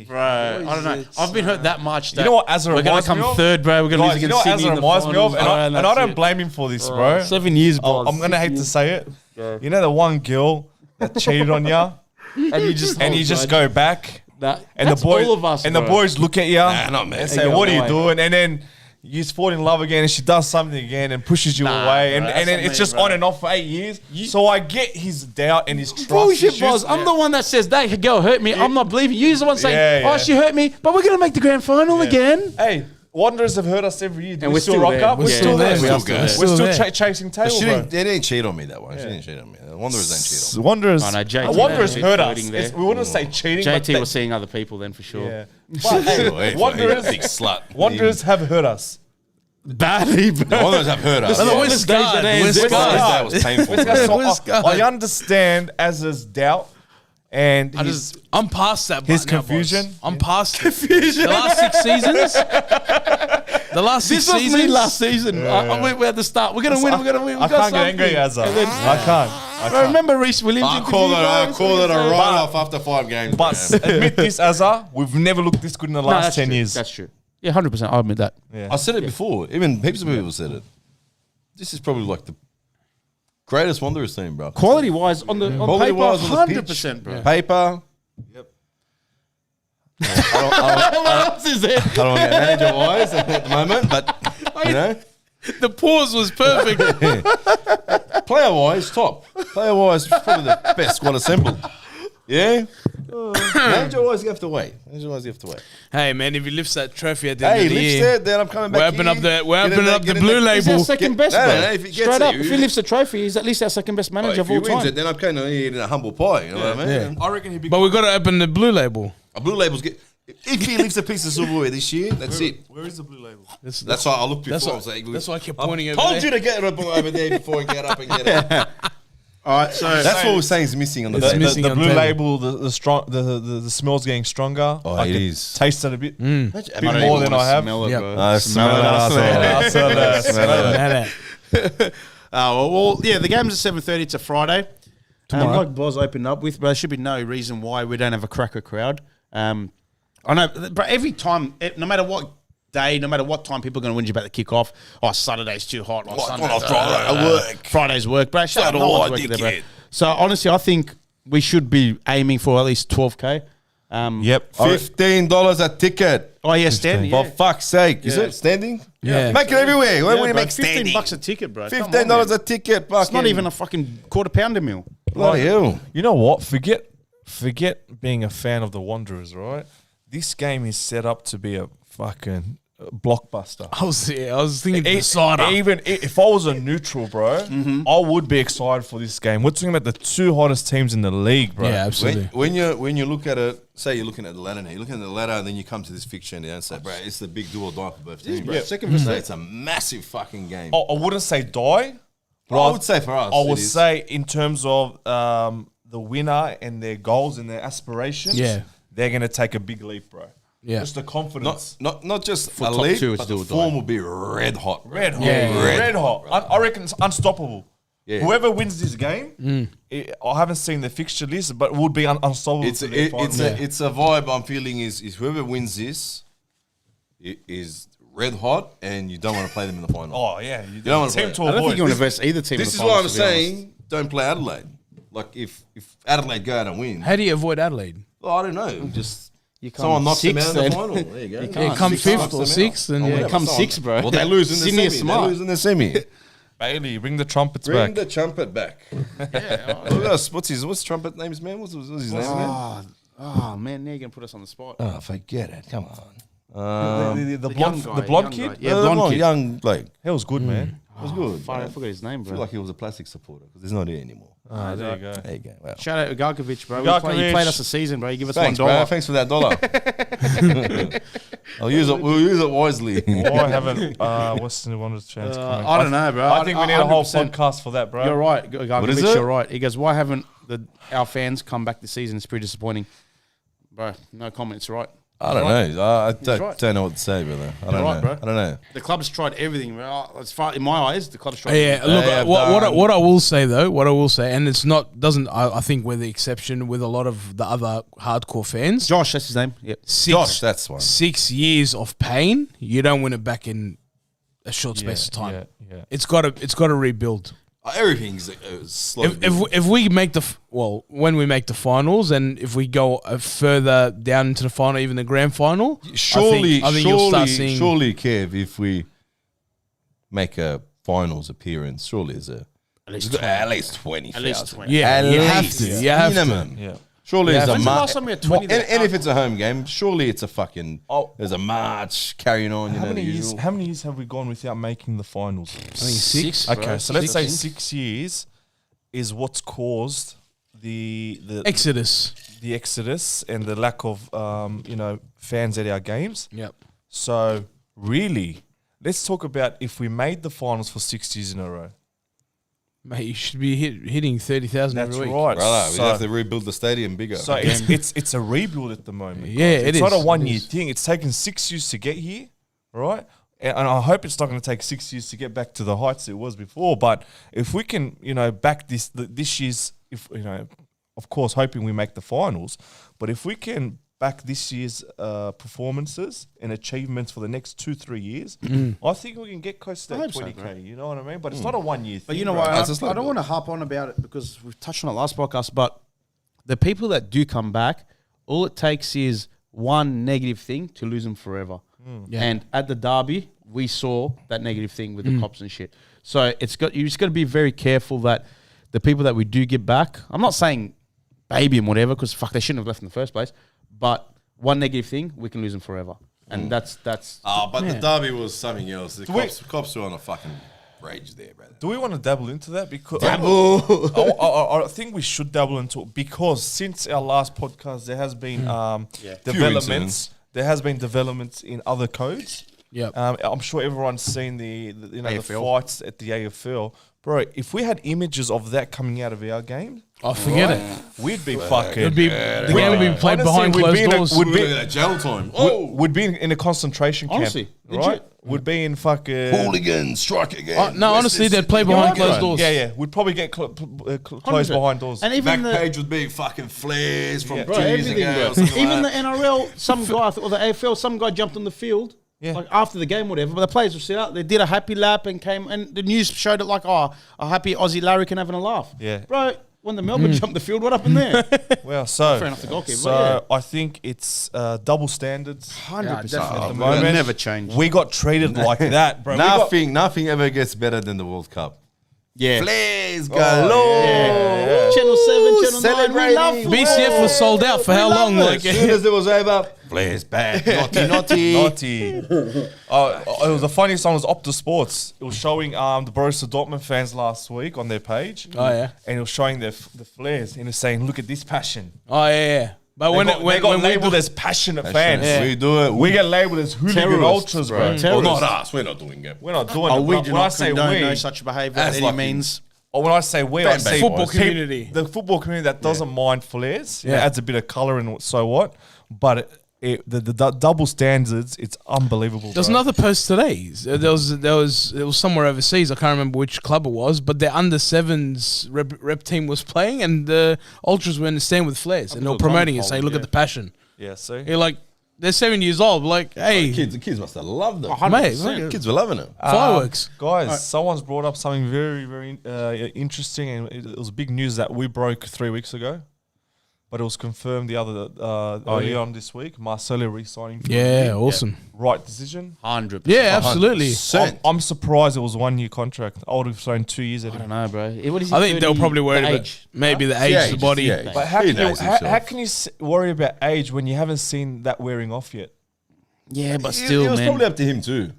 I don't know. I've been hurt that much. That You know what Azza we're going to reminds come me of? third, bro. We're going to lose Guys, you against know what Sydney Azza in the reminds me finals. of? And I don't blame him for this, bro. 7 years, bro. I'm going to hate to say it. You know the one girl that cheated on you? And you just go back? And that's the boys, all of us, and bro. the boys look at you not me. and say, And go "What are you away. doing?" And then you fall in love again, and she does something again and pushes you away, bro, and that's then not it's me, just bro. on and off for 8 years. So I get his doubt and his trust Bullshit, issues. boss. I'm the one that says that girl hurt me. I'm not believing you. You're the one saying, Yeah, "Oh, yeah. she hurt me," but we're gonna make the grand final again. Hey, Wanderers have hurt us every year. Do And we we're still still rock there. up? We're Yeah. still there. We are still there. We're still there. chasing tail, She bro. didn't, they didn't cheat on me that one. She didn't cheat on me. Wanderers don't cheat on me. Wanderers, Oh, no, JT Wanderers was hurt us. flirting there. We wouldn't say cheating. but JT they- was seeing other people then for sure. Yeah. But hey, Wanderers, big slut. Wanderers have hurt us. Badly, bro. Wanderers have hurt us. Well, Yeah. we're scarred. We're Scarred. scarred. That was painful. So I understand Azza's doubt and I'm past that. His but now, boss. confusion? I'm past confusion. The last 6 seasons. The last 6 This was seasons. me last season. We're at the start. We're gonna win. We're gonna win. We I got can't get angry, something. Azza. And then- I can't. Bro, remember Reece Williams? I call it a write-off after 5 games. But man. admit this, Azza, we've never looked this good in the No, last that's 10 true. years. That's true. Yeah, 100%. I'll admit that. Yeah. I said it before. Even heaps of people said it. This is probably like the greatest Wanderers team, bro. Quality wise, on the on Quality paper, wise on the pitch. 100%, bro. Paper. What else is there? I don't want to get manager wise at the moment, but you know, The pause was perfect. player wise, top. Player wise, probably the best squad assembled. Yeah. Manager wise, you have to wait. Manager wise, you have to wait. Hey man, if he lifts that trophy at the end Hey, of the lifts year, it, then I'm coming back. we're opening up here. the we're Get in opening there, up the get in blue there. He's our label. second Get- best, no, bro. no, if he gets Straight it, up, you- if he lifts a trophy, he's at least our second best manager If of he all wins time. it, then I'm kind of eating a humble pie. You know what I mean? I reckon he'd be But we got to open the blue label. A blue label's get. If he lifts a piece of silverware this year, that's it. Where is the blue label? That's why I looked before. That's why- I was like, that's why I kept pointing over told there. you to get it up over there before you get up and get it. All right, so That's what we're saying is missing on the It's table. missing The on blue table. label, the strong, the smell's getting stronger. Oh, I it can is. taste it a bit. Mm. Bit more than I have. Smell it, Yep. bro. Smell it, Well, yeah, the game's at 7:30. It's a Friday. Like Boz opened up with, but there should be no reason why we don't have a cracker crowd. I know, but every time, no matter what day, no matter what time, people are going to whinge about the kickoff. Oh, Saturday's too hot. Oh, Sunday's Friday, work. Friday's work. But shut up, Shut no up, one's working there, bro. dickhead. So honestly, I think we should be aiming for at least 12K. Yep. $15 a ticket. Oh yeah, standing. For Yeah. fuck's sake. Is Yeah. it standing? Yeah. Make it everywhere. Why Yeah, would you bro, make standing? $15 a ticket, bro. Come on, $15 man. a ticket. It's not even a fucking quarter pounder meal. Bloody hell. You know what? Forget being a fan of the Wanderers, right? This game is set up to be a fucking blockbuster. I was thinking decider. Even if I was a neutral, bro, I would be excited for this game. We're talking about the 2 hottest teams in the league, bro. Yeah, absolutely. When you look at it, say you're looking at the ladder now, you look at the ladder and then you come to this fixture and you say, bro, it's the big do or die for both teams. bro. Yeah. Second versus It's a massive fucking game. I wouldn't say die. I would say for us, I it would is. say in terms of the winner and their goals and their aspirations, Yeah. they're going to take a big leap, bro. Yeah. Just the confidence. Not just a top lead, two, it's but the do or die. form will be red hot. Red hot. Yeah. Red hot. I reckon it's unstoppable. Yeah. Whoever wins this game, I haven't seen the fixture list, but would be unstoppable. It's to their finals. it's a vibe I'm feeling is whoever wins this is red hot and you don't want to play them in the final. Oh, yeah. You don't wanna team play. to I don't avoid. think you want to verse either team. This in is the why I'm finals, to be honest. saying don't play Adelaide. Like if Adelaide go out and win, How do you avoid Adelaide? I don't know. Just You come someone knocks them sixth out in the then. final. There you go. You Yeah, can't. come Six fifth knocks or them out. sixth, and Or yeah. whatever. come Someone- sixth, bro. Well, they lose in the Sydney semi. is smart. They lose in the semi. Bailey, bring the trumpets Bring back. the trumpet back. Look at us. What's trumpet name's man? What's his name? Man? Oh man, now you're gonna put us on the spot. Oh, forget it. Come on. The young blonde, guy, the blonde young kid. guy. Yeah, blonde kid. young Blake. He was good, man. It was good. I man. forgot his name, I feel bro. like he was a plastic supporter because he's not here anymore. There you go. There you go. Wow. Shout out to Garkovic, bro. Garkovic. He played us a season, bro. He give us Thanks, $1. bro. Thanks for that dollar. We'll use it wisely. Why haven't Western Wanderers chance coming? I don't know, bro. I think we need a whole 100%. podcast for that, bro. You're right, is Garkovic. it? You're right. He goes, why haven't our fans come back this season? It's pretty disappointing, bro. No comments, right? I don't know. I don't, right. don't know what to say, brother. I don't right, know. bro. I don't know. The club's tried everything, bro. As far in my eyes, the club's tried. Yeah, everything. look, They have what done- I will say though, and it's not doesn't I think we're the exception with a lot of the other hardcore fans. Josh, that's his name. Yep. Josh, that's one. 6 years of pain, you don't win it back in a short space of time. Yeah. It's got to rebuild. Everything's slow. If we make when we make the finals, and if we go further down into the final, even the grand final, surely, I think you'll start seeing. surely, Kev, if we make a finals appearance, surely is a At least at least 20. At least 20. Yeah, At you least, have to. You have to. minimum. Yeah. Surely Yeah, it's a when's the march. last time we had 20 there? And if it's a home game, surely it's a fucking. Oh. There's a march carrying on. You How know, many the years? usual. How many years have we gone without making the finals? I think six. Okay, so let's say 6. 6 years is what's caused the Exodus. the exodus and the lack of fans at our games. Yep. So really, let's talk about if we made the finals for 6 years in a row. Mate, you should be hitting 30,000 That's every week. right. Brother, we So- have to rebuild the stadium bigger. So it's a rebuild at the moment. Yeah, guys. it It's not is. a 1 It year is. thing. It's taken 6 years to get here, right? And I hope it's not going to take 6 years to get back to the heights it was before. But if we can, back this year's, of course, hoping we make the finals. But if we can back this year's performances and achievements for the next 2-3 years, I think we can get close to I that hope so, 20K. bro. You know what I mean? But it's not a 1 year thing. But you know bro. what? That's a slow I don't build. want to harp on about it because we've touched on it last podcast. But the people that do come back, all it takes is one negative thing to lose them forever. Yeah. And at the derby, we saw that negative thing with the cops and shit. So you just got to be very careful that the people that we do get back. I'm not saying baby and whatever because fuck, they shouldn't have left in the first place. But one negative thing, we can lose them forever. And that's. but the derby was something else. The cops were on a fucking rage there, brother. Do we want to dabble into that? Because Dabble. I think we should dabble into it because since our last podcast, there has been developments. incidents. There has been developments in other codes. Yep. I'm sure everyone's seen the AFL. fights at the AFL, bro. If we had images of that coming out of our game, I forget it. we'd be fucking. The game would be played Honestly, behind we'd closed be in a- doors. would be- That jail time. Would be in a concentration camp, Honestly, right? legit. Would be in fucking. Hooligan, strike again. No, honestly, they'd play behind closed doors. Yeah. We'd probably get closed 100%. behind doors. And even Back the, page would be fucking flares from Yeah. 2 Bro, years everything, ago. bro. or something Even the like that. NRL, some guy or the AFL, some guy jumped on the field. Yeah. Like after the game, whatever. But the players were set out. They did a happy lap and came, and the news showed it like, a happy Aussie larrikin having a laugh. Yeah. bro. When the Melbourne jumped the field, what happened there? Well, so Fair enough, the goalkeeper, so but I think it's double standards. 100%. At the It'll moment, never change. We got treated like that, bro. We got- Nothing ever gets better than the World Cup. Yeah. Flares Oh, galore. yeah. Channel 7, Channel 9, we love BCF was sold out for how long? As soon as it was over, flares back. Naughty. Naughty. It was the funniest one was Optus Sports. It was showing the Borussia Dortmund fans last week on their page. Oh, yeah. And it was showing the flares and it was saying, "Look at this passion." Oh yeah. But They when got we labeled do- as passionate fans. Yeah. We do it. We get labeled as hooligan Terrorists, ultras, bro. bro. Well, Terrorists. not us. We're not doing it. We're not doing Oh, it. we When do I not say condone we, no such behaviour That's at any like- means. or when I say we, I Fan say base Football wise. community. The football community that doesn't mind flares, it Yeah. adds a bit of color and so what. But the double standards, it's unbelievable. There's bro. another post today. It was somewhere overseas. I can't remember which club it was, but the under sevens rep team was playing, and the ultras were in the stand with flares, and they were promoting it, saying, "Look at the passion." Yeah, see. You're like, they're 7 years old. Like, hey, The kids must have loved it. mate, The kids were loving it. fireworks. Guys, someone's brought up something very, very interesting, and it was big news that we broke 3 weeks ago, but it was confirmed the other early on this week. Marcelo re-signing. for the Yeah, league. awesome. Right decision. 100%. Yeah, absolutely. I'm surprised it was 1 year contract. I would have thrown 2 years at I him. don't know, bro. What is he, I think they were 30, probably worried the about age? maybe the age, the body. But how He can, you, knows how himself. can you worry about age when you haven't seen that wearing off yet? Yeah, but It still, was man. probably up to him too.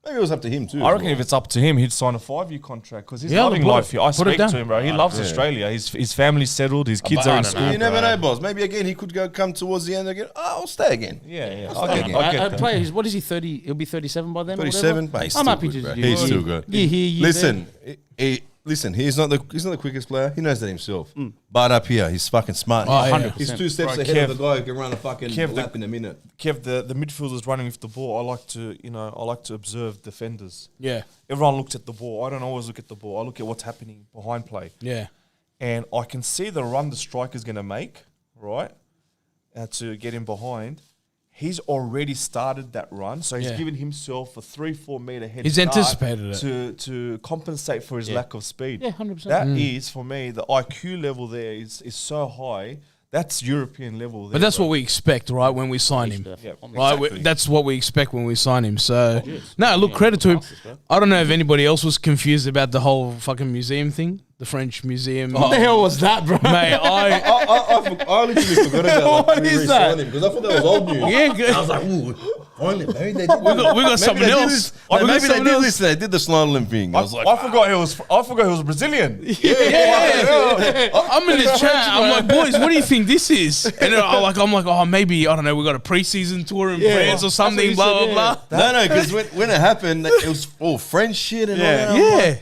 Maybe it was up to him too. I reckon if it's up to him, he'd sign a 5-year contract because he's Yeah, loving put it- life here. I put it speak down. to him, bro. He loves Australia. His family's settled. His kids but are I in don't school. know. you never bro. know, boss. Maybe again he could come towards the end again. Oh, I'll stay again. Yeah. I get it. I get that. Player, what is he? 30? He'll be 37 by then. or whatever? 37, but he's I'm still happy good, to bro. do He's it. still good. Yeah, yeah, Listen, listen. He's not the quickest player. He knows that himself. But up here, he's fucking smart. Oh, yeah. 100%. He's 2 steps Bro, ahead Kev- of the guy who can run a fucking Kev, lap in a minute. Kev, the midfielders running with the ball. I like to observe defenders. Yeah, Everyone looks at the ball. I don't always look at the ball. I look at what's happening behind play. yeah. And I can see the run the striker's going to make, right, to get him behind. He's already started that run, so he's Yeah. given himself a 3-4 meter head He's start anticipated it. to compensate for his lack of speed. Yeah, 100%. That is, for me, the IQ level there is so high. That's European level there. But that's bro. what we expect, right? When we sign him, Yeah, right? exactly. That's what we expect when we sign him. So, no, look, credit to him. I don't know if anybody else was confused about the whole fucking museum thing, the French museum. What the hell was that, bro? Mate, I literally forgot about What is that? because I thought that was old news. yeah, good. I was like, ooh, finally, maybe they did. we got something else. Maybe they something did else. this. They did the Schneiderlin thing. I was like, I forgot he was Brazilian. Yeah. I'm in the chat. I'm like, boys, what do you think this is? And I'm like, oh, maybe I don't know. We got a preseason tour in France or something. he Blah said, blah blah. no, because when it happened, it was all French shit and all that. I'm like, Yeah,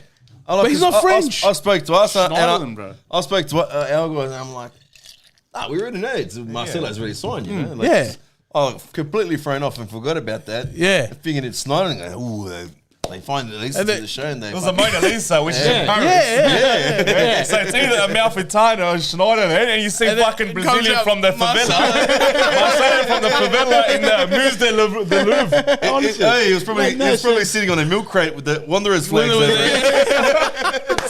but he's not French. I spoke to us, and Schneiderlin, bro. I spoke to our guys, and I'm like, we already know it's Marcelo's already signed, you know? Like, Yeah. Oh, completely thrown off and forgot about that. Yeah. Thinking it's Schneiderlin, and ooh, they find the list to they- the show, and they It was a Mona Lisa, which is in Paris. Yeah. So it's either Amalfitano or Schneiderlin, and you see And then fucking it comes Brazilian out from the favela. Marcelo from the favela in the Musée de Louvre. Hey, he was probably sitting on a milk crate with the Wanderers flags.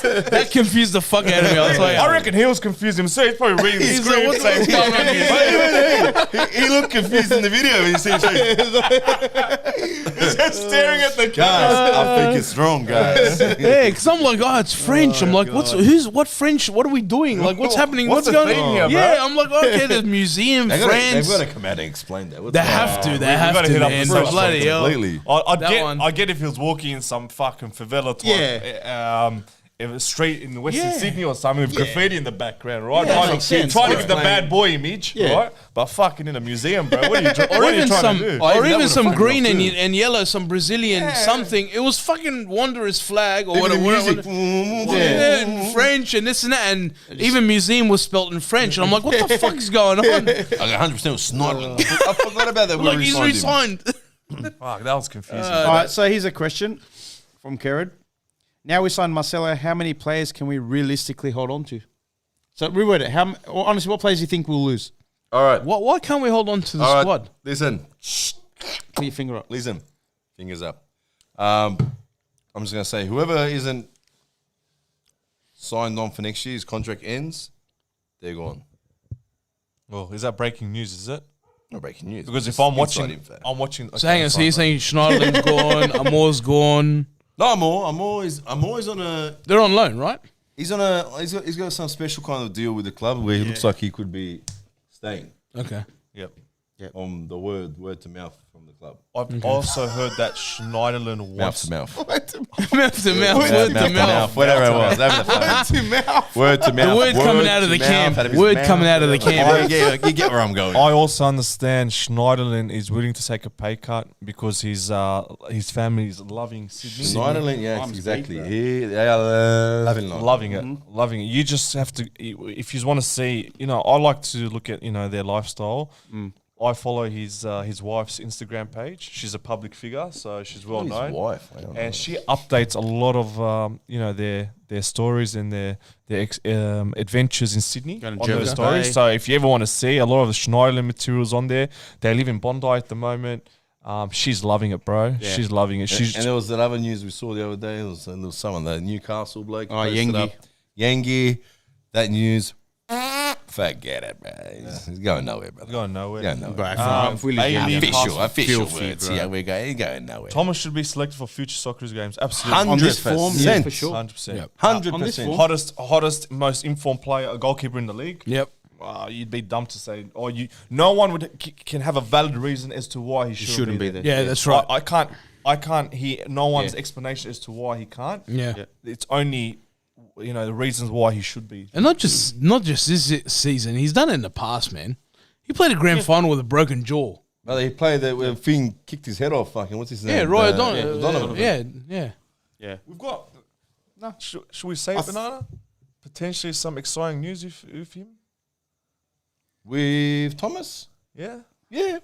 That confused the fuck out of me. I'll tell you. I reckon he was confused himself. He's probably reading the He's script like, saying, what's going on here? He looked confused in the video when you see his face. he's just staring at the Guys, I think it's wrong, guys. Yeah, because I'm like, oh, it's French. I'm like, what French? What are we doing? Like, what's happening? What's the going theme on? here, bro? Yeah, I'm like, okay, the museum, They've France. got to come out and explain that. What's They going have on? to. They we have gotta to, hit up man. the But first bloody hell. Completely. I'd get if he was walking in some fucking favela type, street in Western Sydney or something with graffiti in the background, right? Yeah, Trying makes to sense. give the bad boy image, right? But fucking in a museum, bro. What are you, Or what are you even trying some, to do? or that even would've some fucked green off and, too. and yellow, some Brazilian something. It was fucking Wanderers flag or Even the whatever. music. And French and this and that, and even museum was spelt in French. And I'm like, what the fuck is going on? I got 100% was Schneiderlin. I forgot about that. Like, he's resigned. Fuck, that was confusing. All right, so here's a question from Kerrod. Now we signed Marcelo, how many players can we realistically hold on to? So reword it. Honestly, what players do you think we'll lose? All right. Why can't we hold on to the All right. squad? Listen. Put your finger up. Listen. Fingers up. I'm just going to say, whoever isn't signed on for next year, his contract ends, they're gone. Well, is that breaking news, is it? Not breaking news. Because if Just I'm inside watching, info. I'm watching. So hang on, so you're saying Schneiderlin's gone, Amor's gone. No, I'm always on a. They're on loan, right? He's got some special kind of deal with the club where he looks like he could be staying Okay. Yep. on the word to mouth from the club. I've also heard that Schneiderlin Mouth wants. to mouth. Mouth to mouth, word to mouth. Whatever it was. Word to mouth. The word coming out of the camp. Word coming out of the camp. You get where I'm going. I also understand Schneiderlin is willing to take a pay cut because his family is loving Sydney. Schneiderlin, yes, exactly. They are loving life. Loving it, loving it. You just have to, if you want to see, I like to look at, their lifestyle. I follow his wife's Instagram page. She's a public figure, so she's well known. His wife. I don't know. And she updates a lot of, their stories and their adventures in Sydney Going to on those Jervis stories. Bay. So if you ever want to see a lot of the Schneiderlin materials on there, they live in Bondi at the moment. She's loving it, bro. Yeah. She's loving it. She's And there was that other news we saw the other day. There was someone, the Newcastle bloke. Oh, posted Yengi. up. Yengi. That news. Forget it, man. He's going nowhere, brother. going nowhere. Going nowhere. But if we lose alien Newcastle, Official filthy, words. bro. Yeah, we're going. He's going nowhere. Thomas should be selected for future soccer games. Absolutely. On this form, yeah, 100%. for sure. 100%. On this 100%. form. Hottest, most informed player, a goalkeeper in the league. Yep. you'd be dumb to say, or no one can have a valid reason as to why he shouldn't be there. Yeah, that's right. I can't hear no one's explanation as to why he can't. Yeah. It's only, the reasons why he should be. And not just this season. He's done it in the past, man. He played a grand final with a broken jaw. Well, he played that where Finn kicked his head off. Fucking, what's his name? Yeah, Roy O'Donovan. Yeah. We've got. No, should we say Banana? Potentially some exciting news with him. With Thomas? Yeah. Yeah.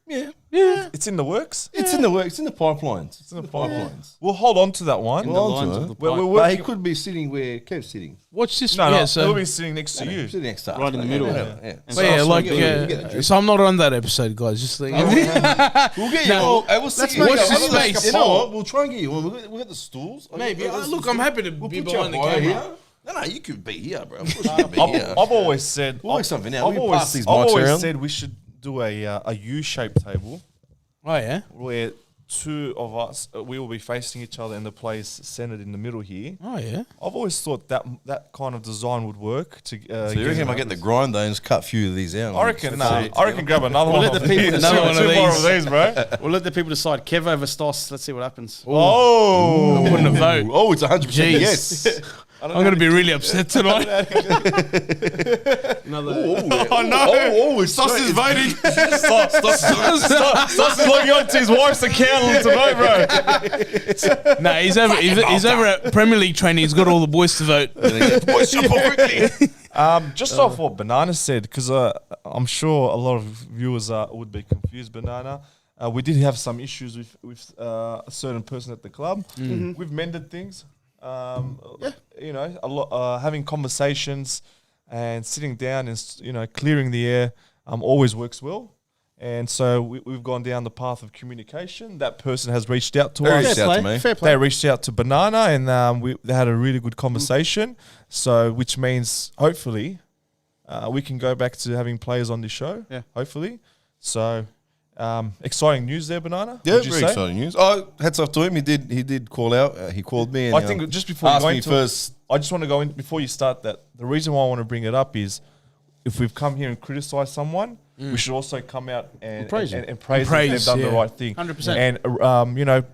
It's in the works. It's in the works. It's in the pipelines. It's in the pipelines. We'll hold on to that one. Well, lines on of to the it. We're But working. he could be sitting where Kev's sitting. Watch this. No, yeah, he'll so, be sitting next to you. Sitting next to us. Right in the middle. Yeah. but yeah, So like, we'll get the drip. so I'm not on that episode, guys. Just like, We'll get you. No, We'll see. watch Watch this space. You know what? We'll try and get you. We'll get the stools. maybe. Look, I'm happy to We'll be put you behind the up camera. here. No, you could be here, bro. Of course you could be here. I've always said. We'll work something out. I've We always, pass these I've mics always around. said we should do a U-shaped table Oh yeah. where two of us we will be facing each other and the players centered in the middle here. Oh yeah. I've always thought that kind of design would work. To So you reckon if I get the grind though and just cut a few of these out? I reckon. I reckon grab another We'll one. let of the people these. decide. Two Another one of more these. of these, bro. We'll let the people decide. Kev over Stoss. Let's see what happens. Oh, I'm putting a vote. Oh, it's 100% Jeez. yes. I'm gonna be really upset tonight. Another. oh no! Oh, it's Sauce is voting. Sauce Stop. is logging on to his wife's account to vote, bro. Nah, he's over at Premier League training. He's got all the boys to vote. Boys, jump on quickly. Just off what Banana said, because I'm sure a lot of viewers would be confused. Banana, we did have some issues with a certain person at the club. We've mended things. A lot having conversations and sitting down and clearing the air always works well. And so we've gone down the path of communication. That person has reached out to us. Reached out to me. Fair play. They reached out to Banana and they had a really good conversation. So, which means hopefully we can go back to having players on the show. Yeah. Hopefully. So, exciting news there, Banana. Yeah, would you very say? exciting news. Oh, hats off to him. He did call out. He called me. And, I think just before you asked go me into first. I just want to go in before you start that. The reason why I want to bring it up is if we've come here and criticize someone, we should also come out and praise and, them. and praise, And them if they've done the yeah. right thing. 100%. And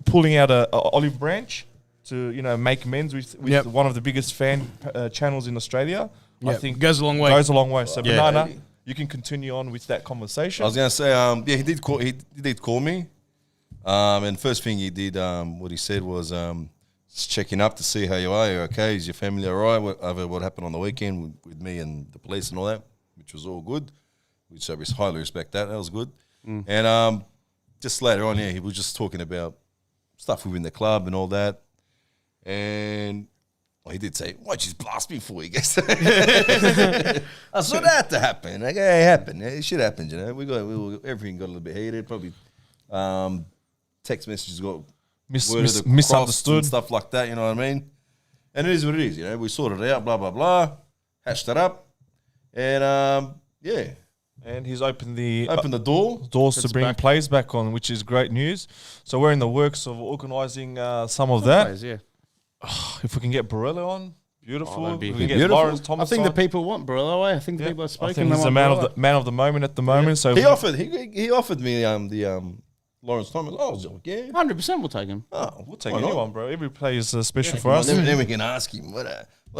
pulling out a olive branch to make amends with Yep. one of the biggest fan channels in Australia. I Yep. think Goes a long way. Goes a long way. So Yeah. Banana, you can continue on with that conversation. I was gonna say, yeah, he did call. He did call me, and first thing he did, what he said was, just checking up to see how you are. You're okay? Is your family all right? What happened on the weekend with me and the police and all that, which was all good. Which I highly respect that. That was good. And just later on, he was just talking about stuff within the club and all that. And he did say, "Why'd you blast me for?" I guess. I saw that had to happen. Like, it happened. It should happen. Everything got a little bit heated. Probably text messages got worded across misunderstood and stuff like that. You know what I mean? And it is what it is. We sorted it out. Blah blah blah. Hashed it up. And yeah, And he's opened the opened the door. doors to bring players back on, which is great news. So we're in the works of organising some of that. Players, yeah. If we can get Borrello on, beautiful. that'd be If we can get beautiful. Lawrence I Thomas think the on. people want Borrello. I think the people have I spoken. think they he's the want man Borrello. of the moment at the moment. So He offered me the Lawrence Thomas. I was like, yeah. 100% will take him. Oh, we'll take why not? anyone, bro. Every player is special for us. Then we can ask him what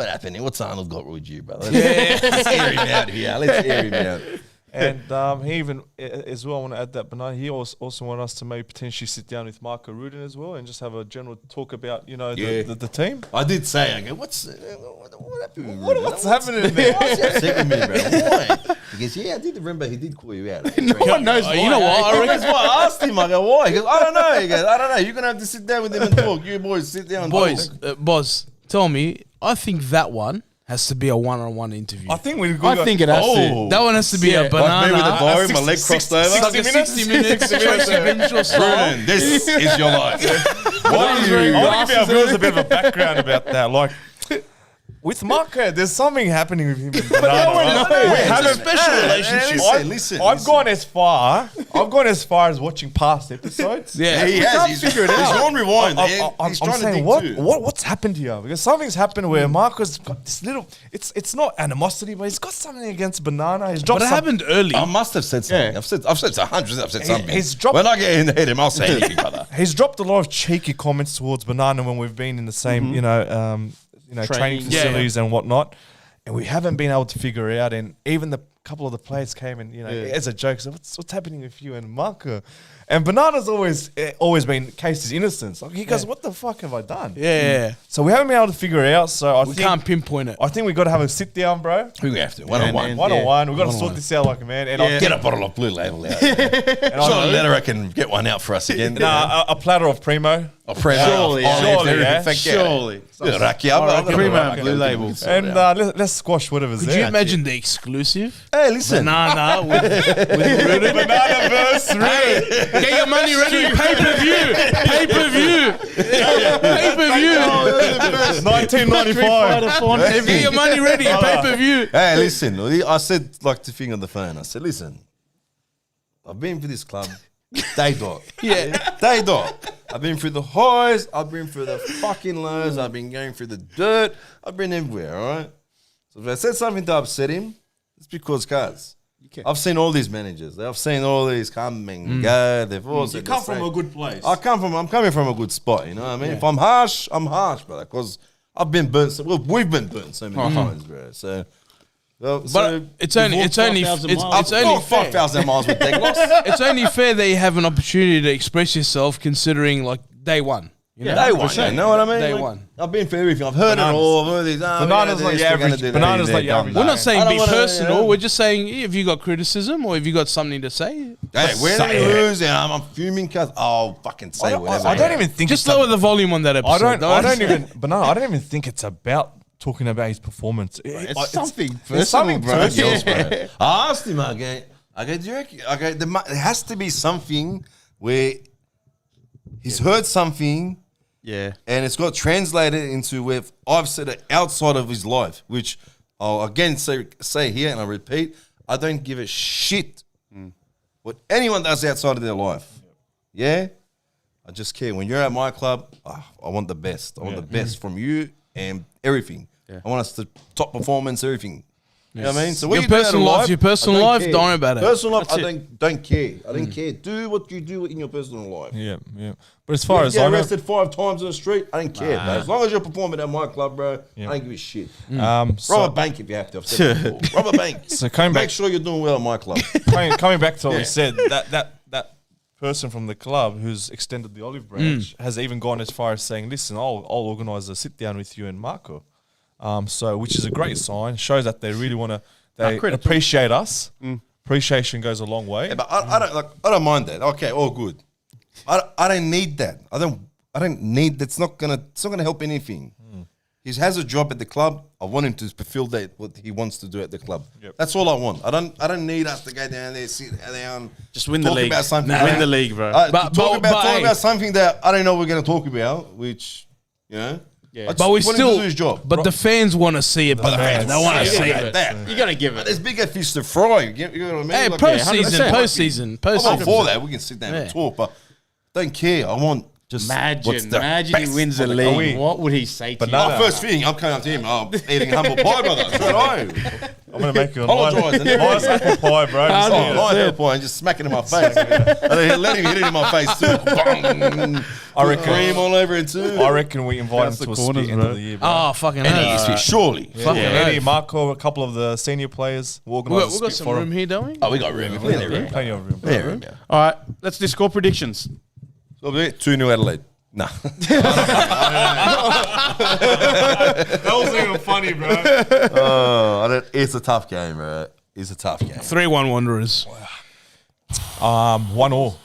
happened. What's Arnold got with you, brother? Let's hear him out here. Let's hear him out. And he even, as well, I want to add that, Bernard, he also want us to maybe potentially sit down with Marco Rudin as well and just have a general talk about, the team. I did say, I go, what happened? What's happening there? What's upset with me, bro? Why? He goes, yeah, I did remember he did call you out. No one knows why. You know what? I reckon That's why I asked him. I go, why? He goes, I don't know. He goes, I don't know. You're going to have to sit down with him and talk. You boys sit down and Boys, talk. boss, tell me. I think that one has to be a one-on-one interview. I think we've I think it has to. That one has to be a Like me with the banana. diary, my leg crossed over. 60 minutes. Tracy Grimshaw style. Ruben, this is your life. Why are you? I want to give our viewers a bit of a background about that. Like, with Marco, there's something happening with him. We have a special relationship. I've gone as far. I've gone as far as watching past episodes. Yeah. He has. He's figured it out. He's on rewind. He's trying to dig too. What's happened here? Because something's happened where Marco's got this little. It's not animosity, but he's got something against Banana. He's dropped. But it happened early. I must have said something. Yeah. I've said hundreds. I've said something. He's dropped. When I get in the head, I'll say anything, brother. He's dropped a lot of cheeky comments towards Banana when we've been in the same, training facilities and whatnot, and we haven't been able to figure it out. And even the couple of the players came and as a joke, so what's happening with you and Marco? And Banana's always been cased his innocence. Like he goes, what the fuck have I done? Yeah. So we haven't been able to figure it out. So We can't pinpoint it. I think we got to have a sit down, bro. We have to. One on one. One on one. We got to sort this out like a man. And I Get a bottle of Blue Label out. Sure, Letter, I can get one out for us again. a platter of Primo. Surely, Surely. Primo and Blue Label. And let's squash whatever's Could there. you imagine the exclusive? Hey, listen. Banana with Ruben. Banana verse Hey, get your money ready. Pay-per-view. Pay-per-view. Pay-per-view. 1995. Get your money ready. Pay-per-view. Hey, listen. I said like to thing on the phone. I said, listen. I've been for this club. Day dot. Yeah. Day dot. I've been through the highs. I've been through the fucking lows. I've been going through the dirt. I've been everywhere, all right? So if I said something to upset him, it's because, guys, I've seen all these managers. I've seen all these come and go. They've all said You come from a good place. I'm coming from a good spot, you know what I mean? If I'm harsh, brother, because I've been burnt. We've been burnt so many times, bro. So... But it's only 5,000 miles with Deglos. it's only fair that you have an opportunity to express yourself, considering like day one. You know? Day one, you know what I mean? Day Like, one. I've been for everything. I've heard it all. I've heard these. Banana's not your average. Banana's not your average. We're not saying I don't be wanna, personal. We're just saying if you got criticism or if you got something to say, Hey, when we lose, I'm fuming because I'll fucking say whatever. I don't even think just it's lower the volume on that episode. I don't even think it's about talking about his performance. It's something It's something personal, personal. bro. I asked him, do you reckon, there has to be something where he's heard something Yeah. and it's got translated into where I've said it outside of his life, which I'll again say here and I repeat, I don't give a shit what anyone does outside of their life. Yeah? I just care. When you're at my club, I want the best. I want the best from you and everything. I want us to top performance, everything. You know what I mean? So Your personal life, I don't care. worry about it. Personal life, I don't care. I don't care. Do what you do in your personal life. Yeah. But as far as Get I know, arrested 5 times on the street, I don't care, bro. As long as you're performing at my club, bro, I don't give a shit. Rob a bank if you have to. I've said it before. Rob a bank. So coming Make back, sure you're doing well at my club. coming back to what we said, that person from the club who's extended the olive branch has even gone as far as saying, "Listen, I'll organise a sit down with you and Marco." So which is a great sign. Shows that they really want to. They appreciate us. Appreciation goes a long way. Yeah, but I don't mind that. Okay, all good. I don't need that. I don't need that. It's not gonna help anything. He has a job at the club. I want him to fulfill that what he wants to do at the club. Yep. That's all I want. I don't need us to go down there, sit down, Just win the talk league. about something. Win the league, bro. Talk about something that I don't know we're gonna talk about, which you know. Yeah. I just But we want him to still, do his job. but the fans want to see it. But fans. they want to see Like it. that. You gotta give But it. there's bigger fish to fry. You know what I mean? Hey, Like, postseason. I'm all for that. We can sit down and talk, but don't care. I want just what's the Imagine he best wins the for league. league. What would he say to But you? no, First thing, I'm coming up to him. I'm eating humble pie, brother. Straight away. I'm gonna make you a Apologise, and then- nice apple pie, bro. Just Oh, eat it. my apple pie and just smack it in my face. And then let him hit it in my face too. Bang. I reckon- Cream all over it too. I reckon we invite him the to a corners, spit end bro. of the year, bro. Oh, fucking Any hell. fish, surely. Fucking Eddie, oath. Marco, a couple of the senior players. We'll We organise a got spit some for room him. here, don't we? Oh, we got room. Plenty of room. Plenty of room. Plenty of room. All right, let's do score predictions. So 2-0 Adelaide. Nah. That wasn't even funny, bro. It's a tough game, bro. It's a tough game. 3-1 Wanderers. 1-1.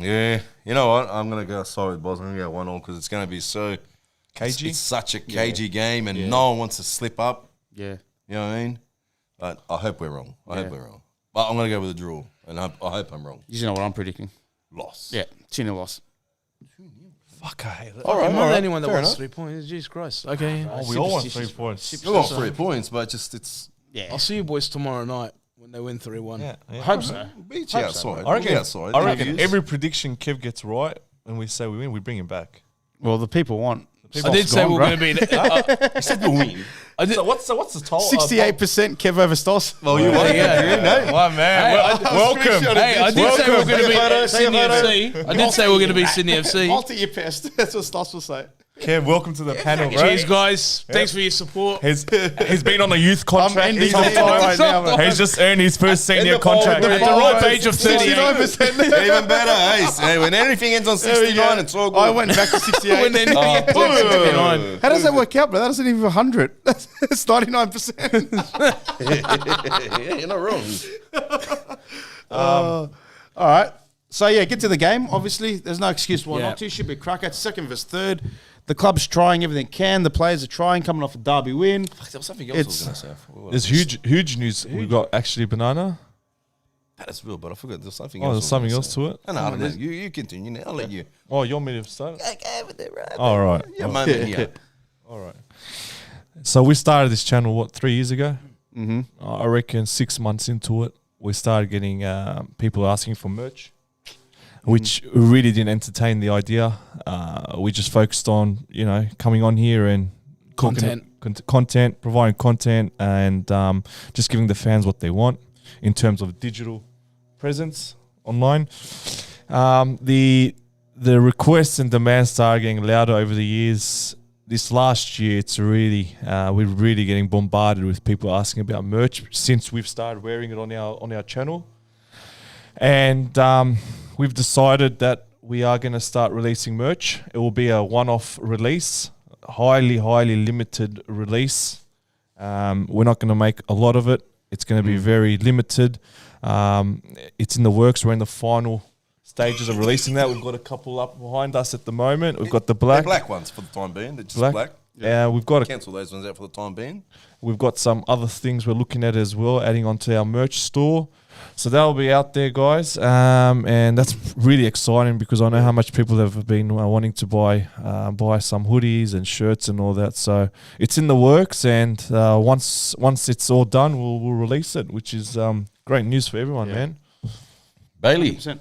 Yeah. You know what? I'm going to go sorry, boss. I'm going to go 1-1 because it's going to be so KG? It's such a cagey game and no one wants to slip up. Yeah. You know what I mean? But I hope we're wrong. I hope we're wrong. But I'm going to go with a draw. And I hope I'm wrong. You know what I'm predicting? Loss. Yeah, 2-0 loss. Fuck, I hate that. All right, I'm all not right. anyone that Fair wants enough. 3 points. Jesus Christ. Okay. Oh, we all want 3 points. You got 3 points, but just it's I'll see you boys tomorrow night when they win 3-1. Yeah, yeah. Hope so. beach outside. I reckon, outside. I reckon every prediction Kev gets right, and we say we win, we bring him back. Well, the people want. I did say we were going to be. You said we'll win. So what's the total? 68% Kev over Stoss. Well, you won. My man, welcome. Hey, I did say we were going to be Sydney photo. FC. I did say we were going to be Sydney FC. Multi-year pest. That's what Stoss will say. Kev, welcome to the panel, bro. Cheers, guys. Thanks for your support. He's been on a youth contract ending this the whole deal time. right now, man. He's just earned his first senior the poll, contract. the At the ripe age of 38. 69%. Even better. Hey, when anything ends on 69, it's all good. I went back to 68. When they need to get 69. How does that work out, bro? That doesn't even 100. That's 99%. Yeah, you're not wrong. All right. So, yeah, get to the game. Obviously, there's no excuse why Yeah. not to. Should be a cracker. It's second versus third. The club's trying everything it can. The players are trying, coming off a derby win. There was something else I was going to say. There's huge news. We've got actually Banana. That is real, but I forgot there's something Oh, else. there's something else to it. No, I don't know. You continue now. I'll let you. Oh, you want me to start? Okay, with it, right? All right. Yeah, moment here. All right. So we started this channel, 3 years ago? Mm-hmm. I reckon 6 months into it, we started getting people asking for merch, which really didn't entertain the idea. We just focused on, coming on here and Content. content, providing content, and just giving the fans what they want in terms of digital presence online. The requests and demands started getting louder over the years. This last year, it's really we're really getting bombarded with people asking about merch since we've started wearing it on our channel, and we've decided that we are going to start releasing merch. It will be a one-off release, highly limited release. We're not going to make a lot of it. It's going to be very limited. It's in the works. We're in the final stages of releasing that. We've got a couple up behind us at the moment. We've got the They're black. black ones for the time being. They're just black. Yeah, we've got Cancel those ones out for the time being. we've got some other things we're looking at as well, adding onto our merch store. So that'll be out there, guys, and that's really exciting because I know how much people have been wanting to buy some hoodies and shirts and all that. So it's in the works, and once it's all done, we'll release it, which is great news for everyone, man. Bailey, 100%.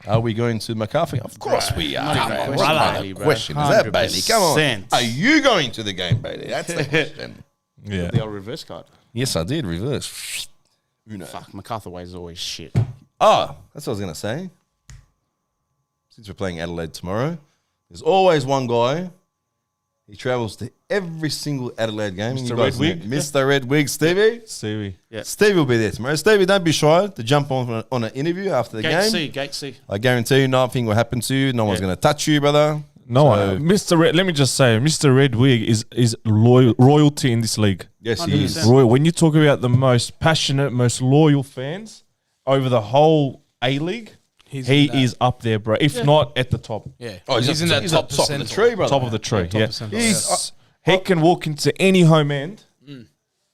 are we going to McCarthy? Of course we are. Not even a What kind question, of bro. question is that, Bailey? Come on. 100%. Are you going to the game, Bailey? That's the question. Yeah. The old reverse card. Yes, I did. Reverse. Uno. Fuck, MacArthur Way is always shit. Oh, that's what I was going to say. Since we're playing Adelaide tomorrow, there's always one guy. He travels to every single Adelaide game. Mr. You guys know Red Wig? Mr. Red Wig, Stevie. Stevie. Yeah. Stevie will be there tomorrow. Stevie, don't be shy to jump on an interview after the game. Gate C. I guarantee you nothing will happen to you. No one's going to touch you, brother. No, So- Mr. Red. Let me just say, Mr. Red Wig is royalty in this league. Yes, he is. 100%. Royal. When you talk about the most passionate, most loyal fans over the whole A-League, He's he in that. is up there, bro. If not at the top, Yeah. Oh, he's in that he's top at the top of the percentile. tree, brother. top of the tree. top Yeah, percentile, he's he can walk into any home end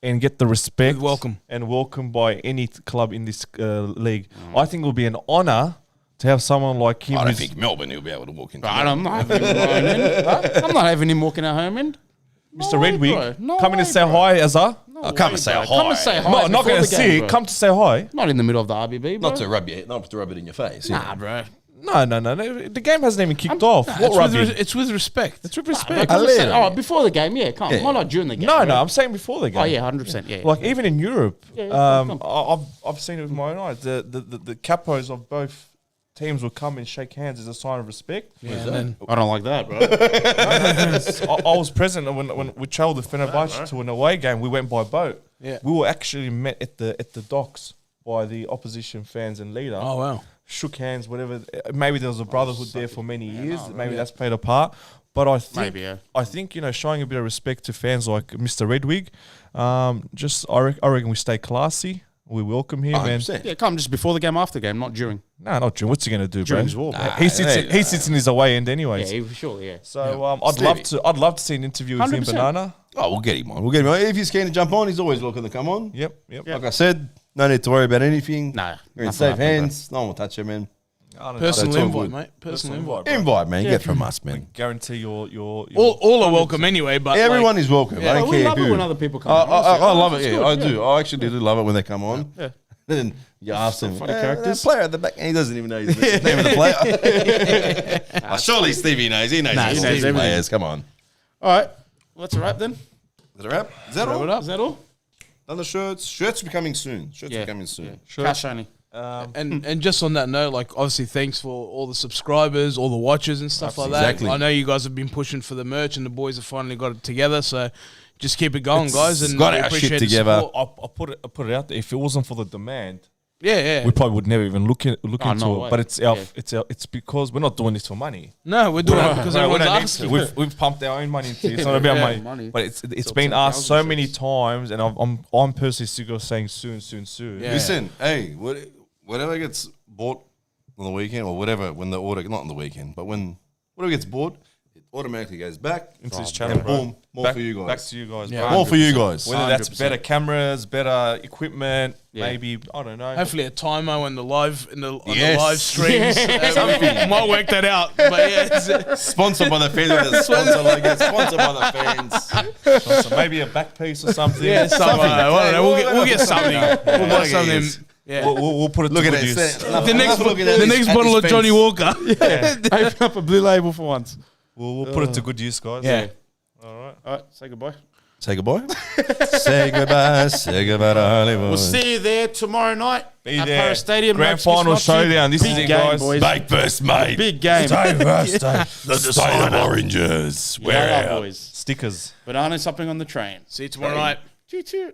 and get the respect, With welcome. and welcome by any club in this league. I think it will be an honor to have someone like him. I don't who's- think Melbourne will be able to walk into. I'm not having him home end. I'm not having him walking at home end. Mr. Redwig, bro. No come in way, and say bro. hi, Azar. I'll come and say hi. Come and say hi. No, not before going to the see game, it. bro. Come to say hi. Not in the middle of the RBB, bro. Not to rub it in your face. Nah, bro. No. The game hasn't even kicked off. What It's rugby? with, it's with respect. It's with respect. Come and say, little. before the game, yeah, come. Yeah. Why not during the game? No, bro? no, I'm saying before the game. Oh, yeah, 100%, yeah. Like even in Europe, Yeah, I've seen it with my own eyes. The capos of both teams will come and shake hands as a sign of respect. Yeah, and then I don't like that, bro. I was present when we travelled with Fenerbahce to an away game. We went by boat. Yeah. We were actually met at the docks by the opposition fans and leader. oh wow. Shook hands, whatever. Maybe there was a brotherhood there for many years. Maybe that's played a part. But I think, Maybe, yeah. I think showing a bit of respect to fans like Mr. Redwig, I reckon we stay classy. We welcome him, and 100%. Yeah, come just before the game, after the game, not during. no, not during. What's he gonna do, bro? During his war, bro. He sits in his away end, anyways. Yeah, sure, yeah. So I'd love to see an interview with him, 100%. Banana. Oh, we'll get him on. If he's keen to jump on, he's always welcome to come on. Yep. Like I said, no need to worry about anything. Nah, You're in nothing safe happened, bro. hands. No one will touch him, man. Personal That's all invite, good. mate. Personal invite. Invite, man. Get from us, man. Guarantee your All are welcome anyway, but Everyone is welcome. I don't we care love it who. when other people come. I on, love it. honestly. Yeah, It's I good, do. I actually do love it when they come on. Yeah. Then you ask them, funny characters. that player at the back, and he doesn't even know his name of the player. Surely Stevie knows. He knows his everything. players. Come on. All right, let's wrap then. Is that a wrap? Is that Wrap it all? up. Is that all? Done the shirts. Shirts are coming soon. Shirts are coming soon. Cash only. And just on that note, like obviously thanks for all the subscribers, all the watchers and stuff like Exactly. that. I know you guys have been pushing for the merch and the boys have finally got it together. So just keep it going, guys. And got we our appreciate shit the together. support. I put it out there. If it wasn't for the demand, Yeah. we probably would never even look into no it. way. But it's because we're not doing this for money. No, we're doing it because No, we everyone's don't need asking. to. We've pumped our own money into it. It's not about Yeah. money. But it's been asked so many times, and I'm personally sick of saying soon. Yeah. Listen, hey, whatever gets bought on the weekend or whatever, when the order, not on the weekend, but when whatever gets bought, it automatically goes back into this channel, and bro. boom, more for you guys. Back to you guys, Yeah. bro. More for you guys. Whether that's 100%. better cameras, better equipment, maybe I don't know. Hopefully a timer on the live on the Yes. live streams. Might work that out. But yeah, Sponsored by the fans. With the sponsor logo. Sponsored by the fans. So maybe a back piece or something. yeah, something. I don't know. We'll get something. We'll get something. Yeah. We'll put it Look to at good use. it. The next bottle of Johnny Walker. Open up a blue label for once. We'll put it to good use, guys. Yeah. All right, say goodbye. Say goodbye. Say goodbye. Say goodbye to Hollywood. We'll see you there tomorrow night Be at there. Paris Stadium. Grand Don't skip final not to. showdown. This Big is it, game, guys. boys. Make first, mate. Big game. The state of oranges. We're Yeah, out. boys. Stickers. But Arnold something on the train. See you tomorrow night. Choo choo.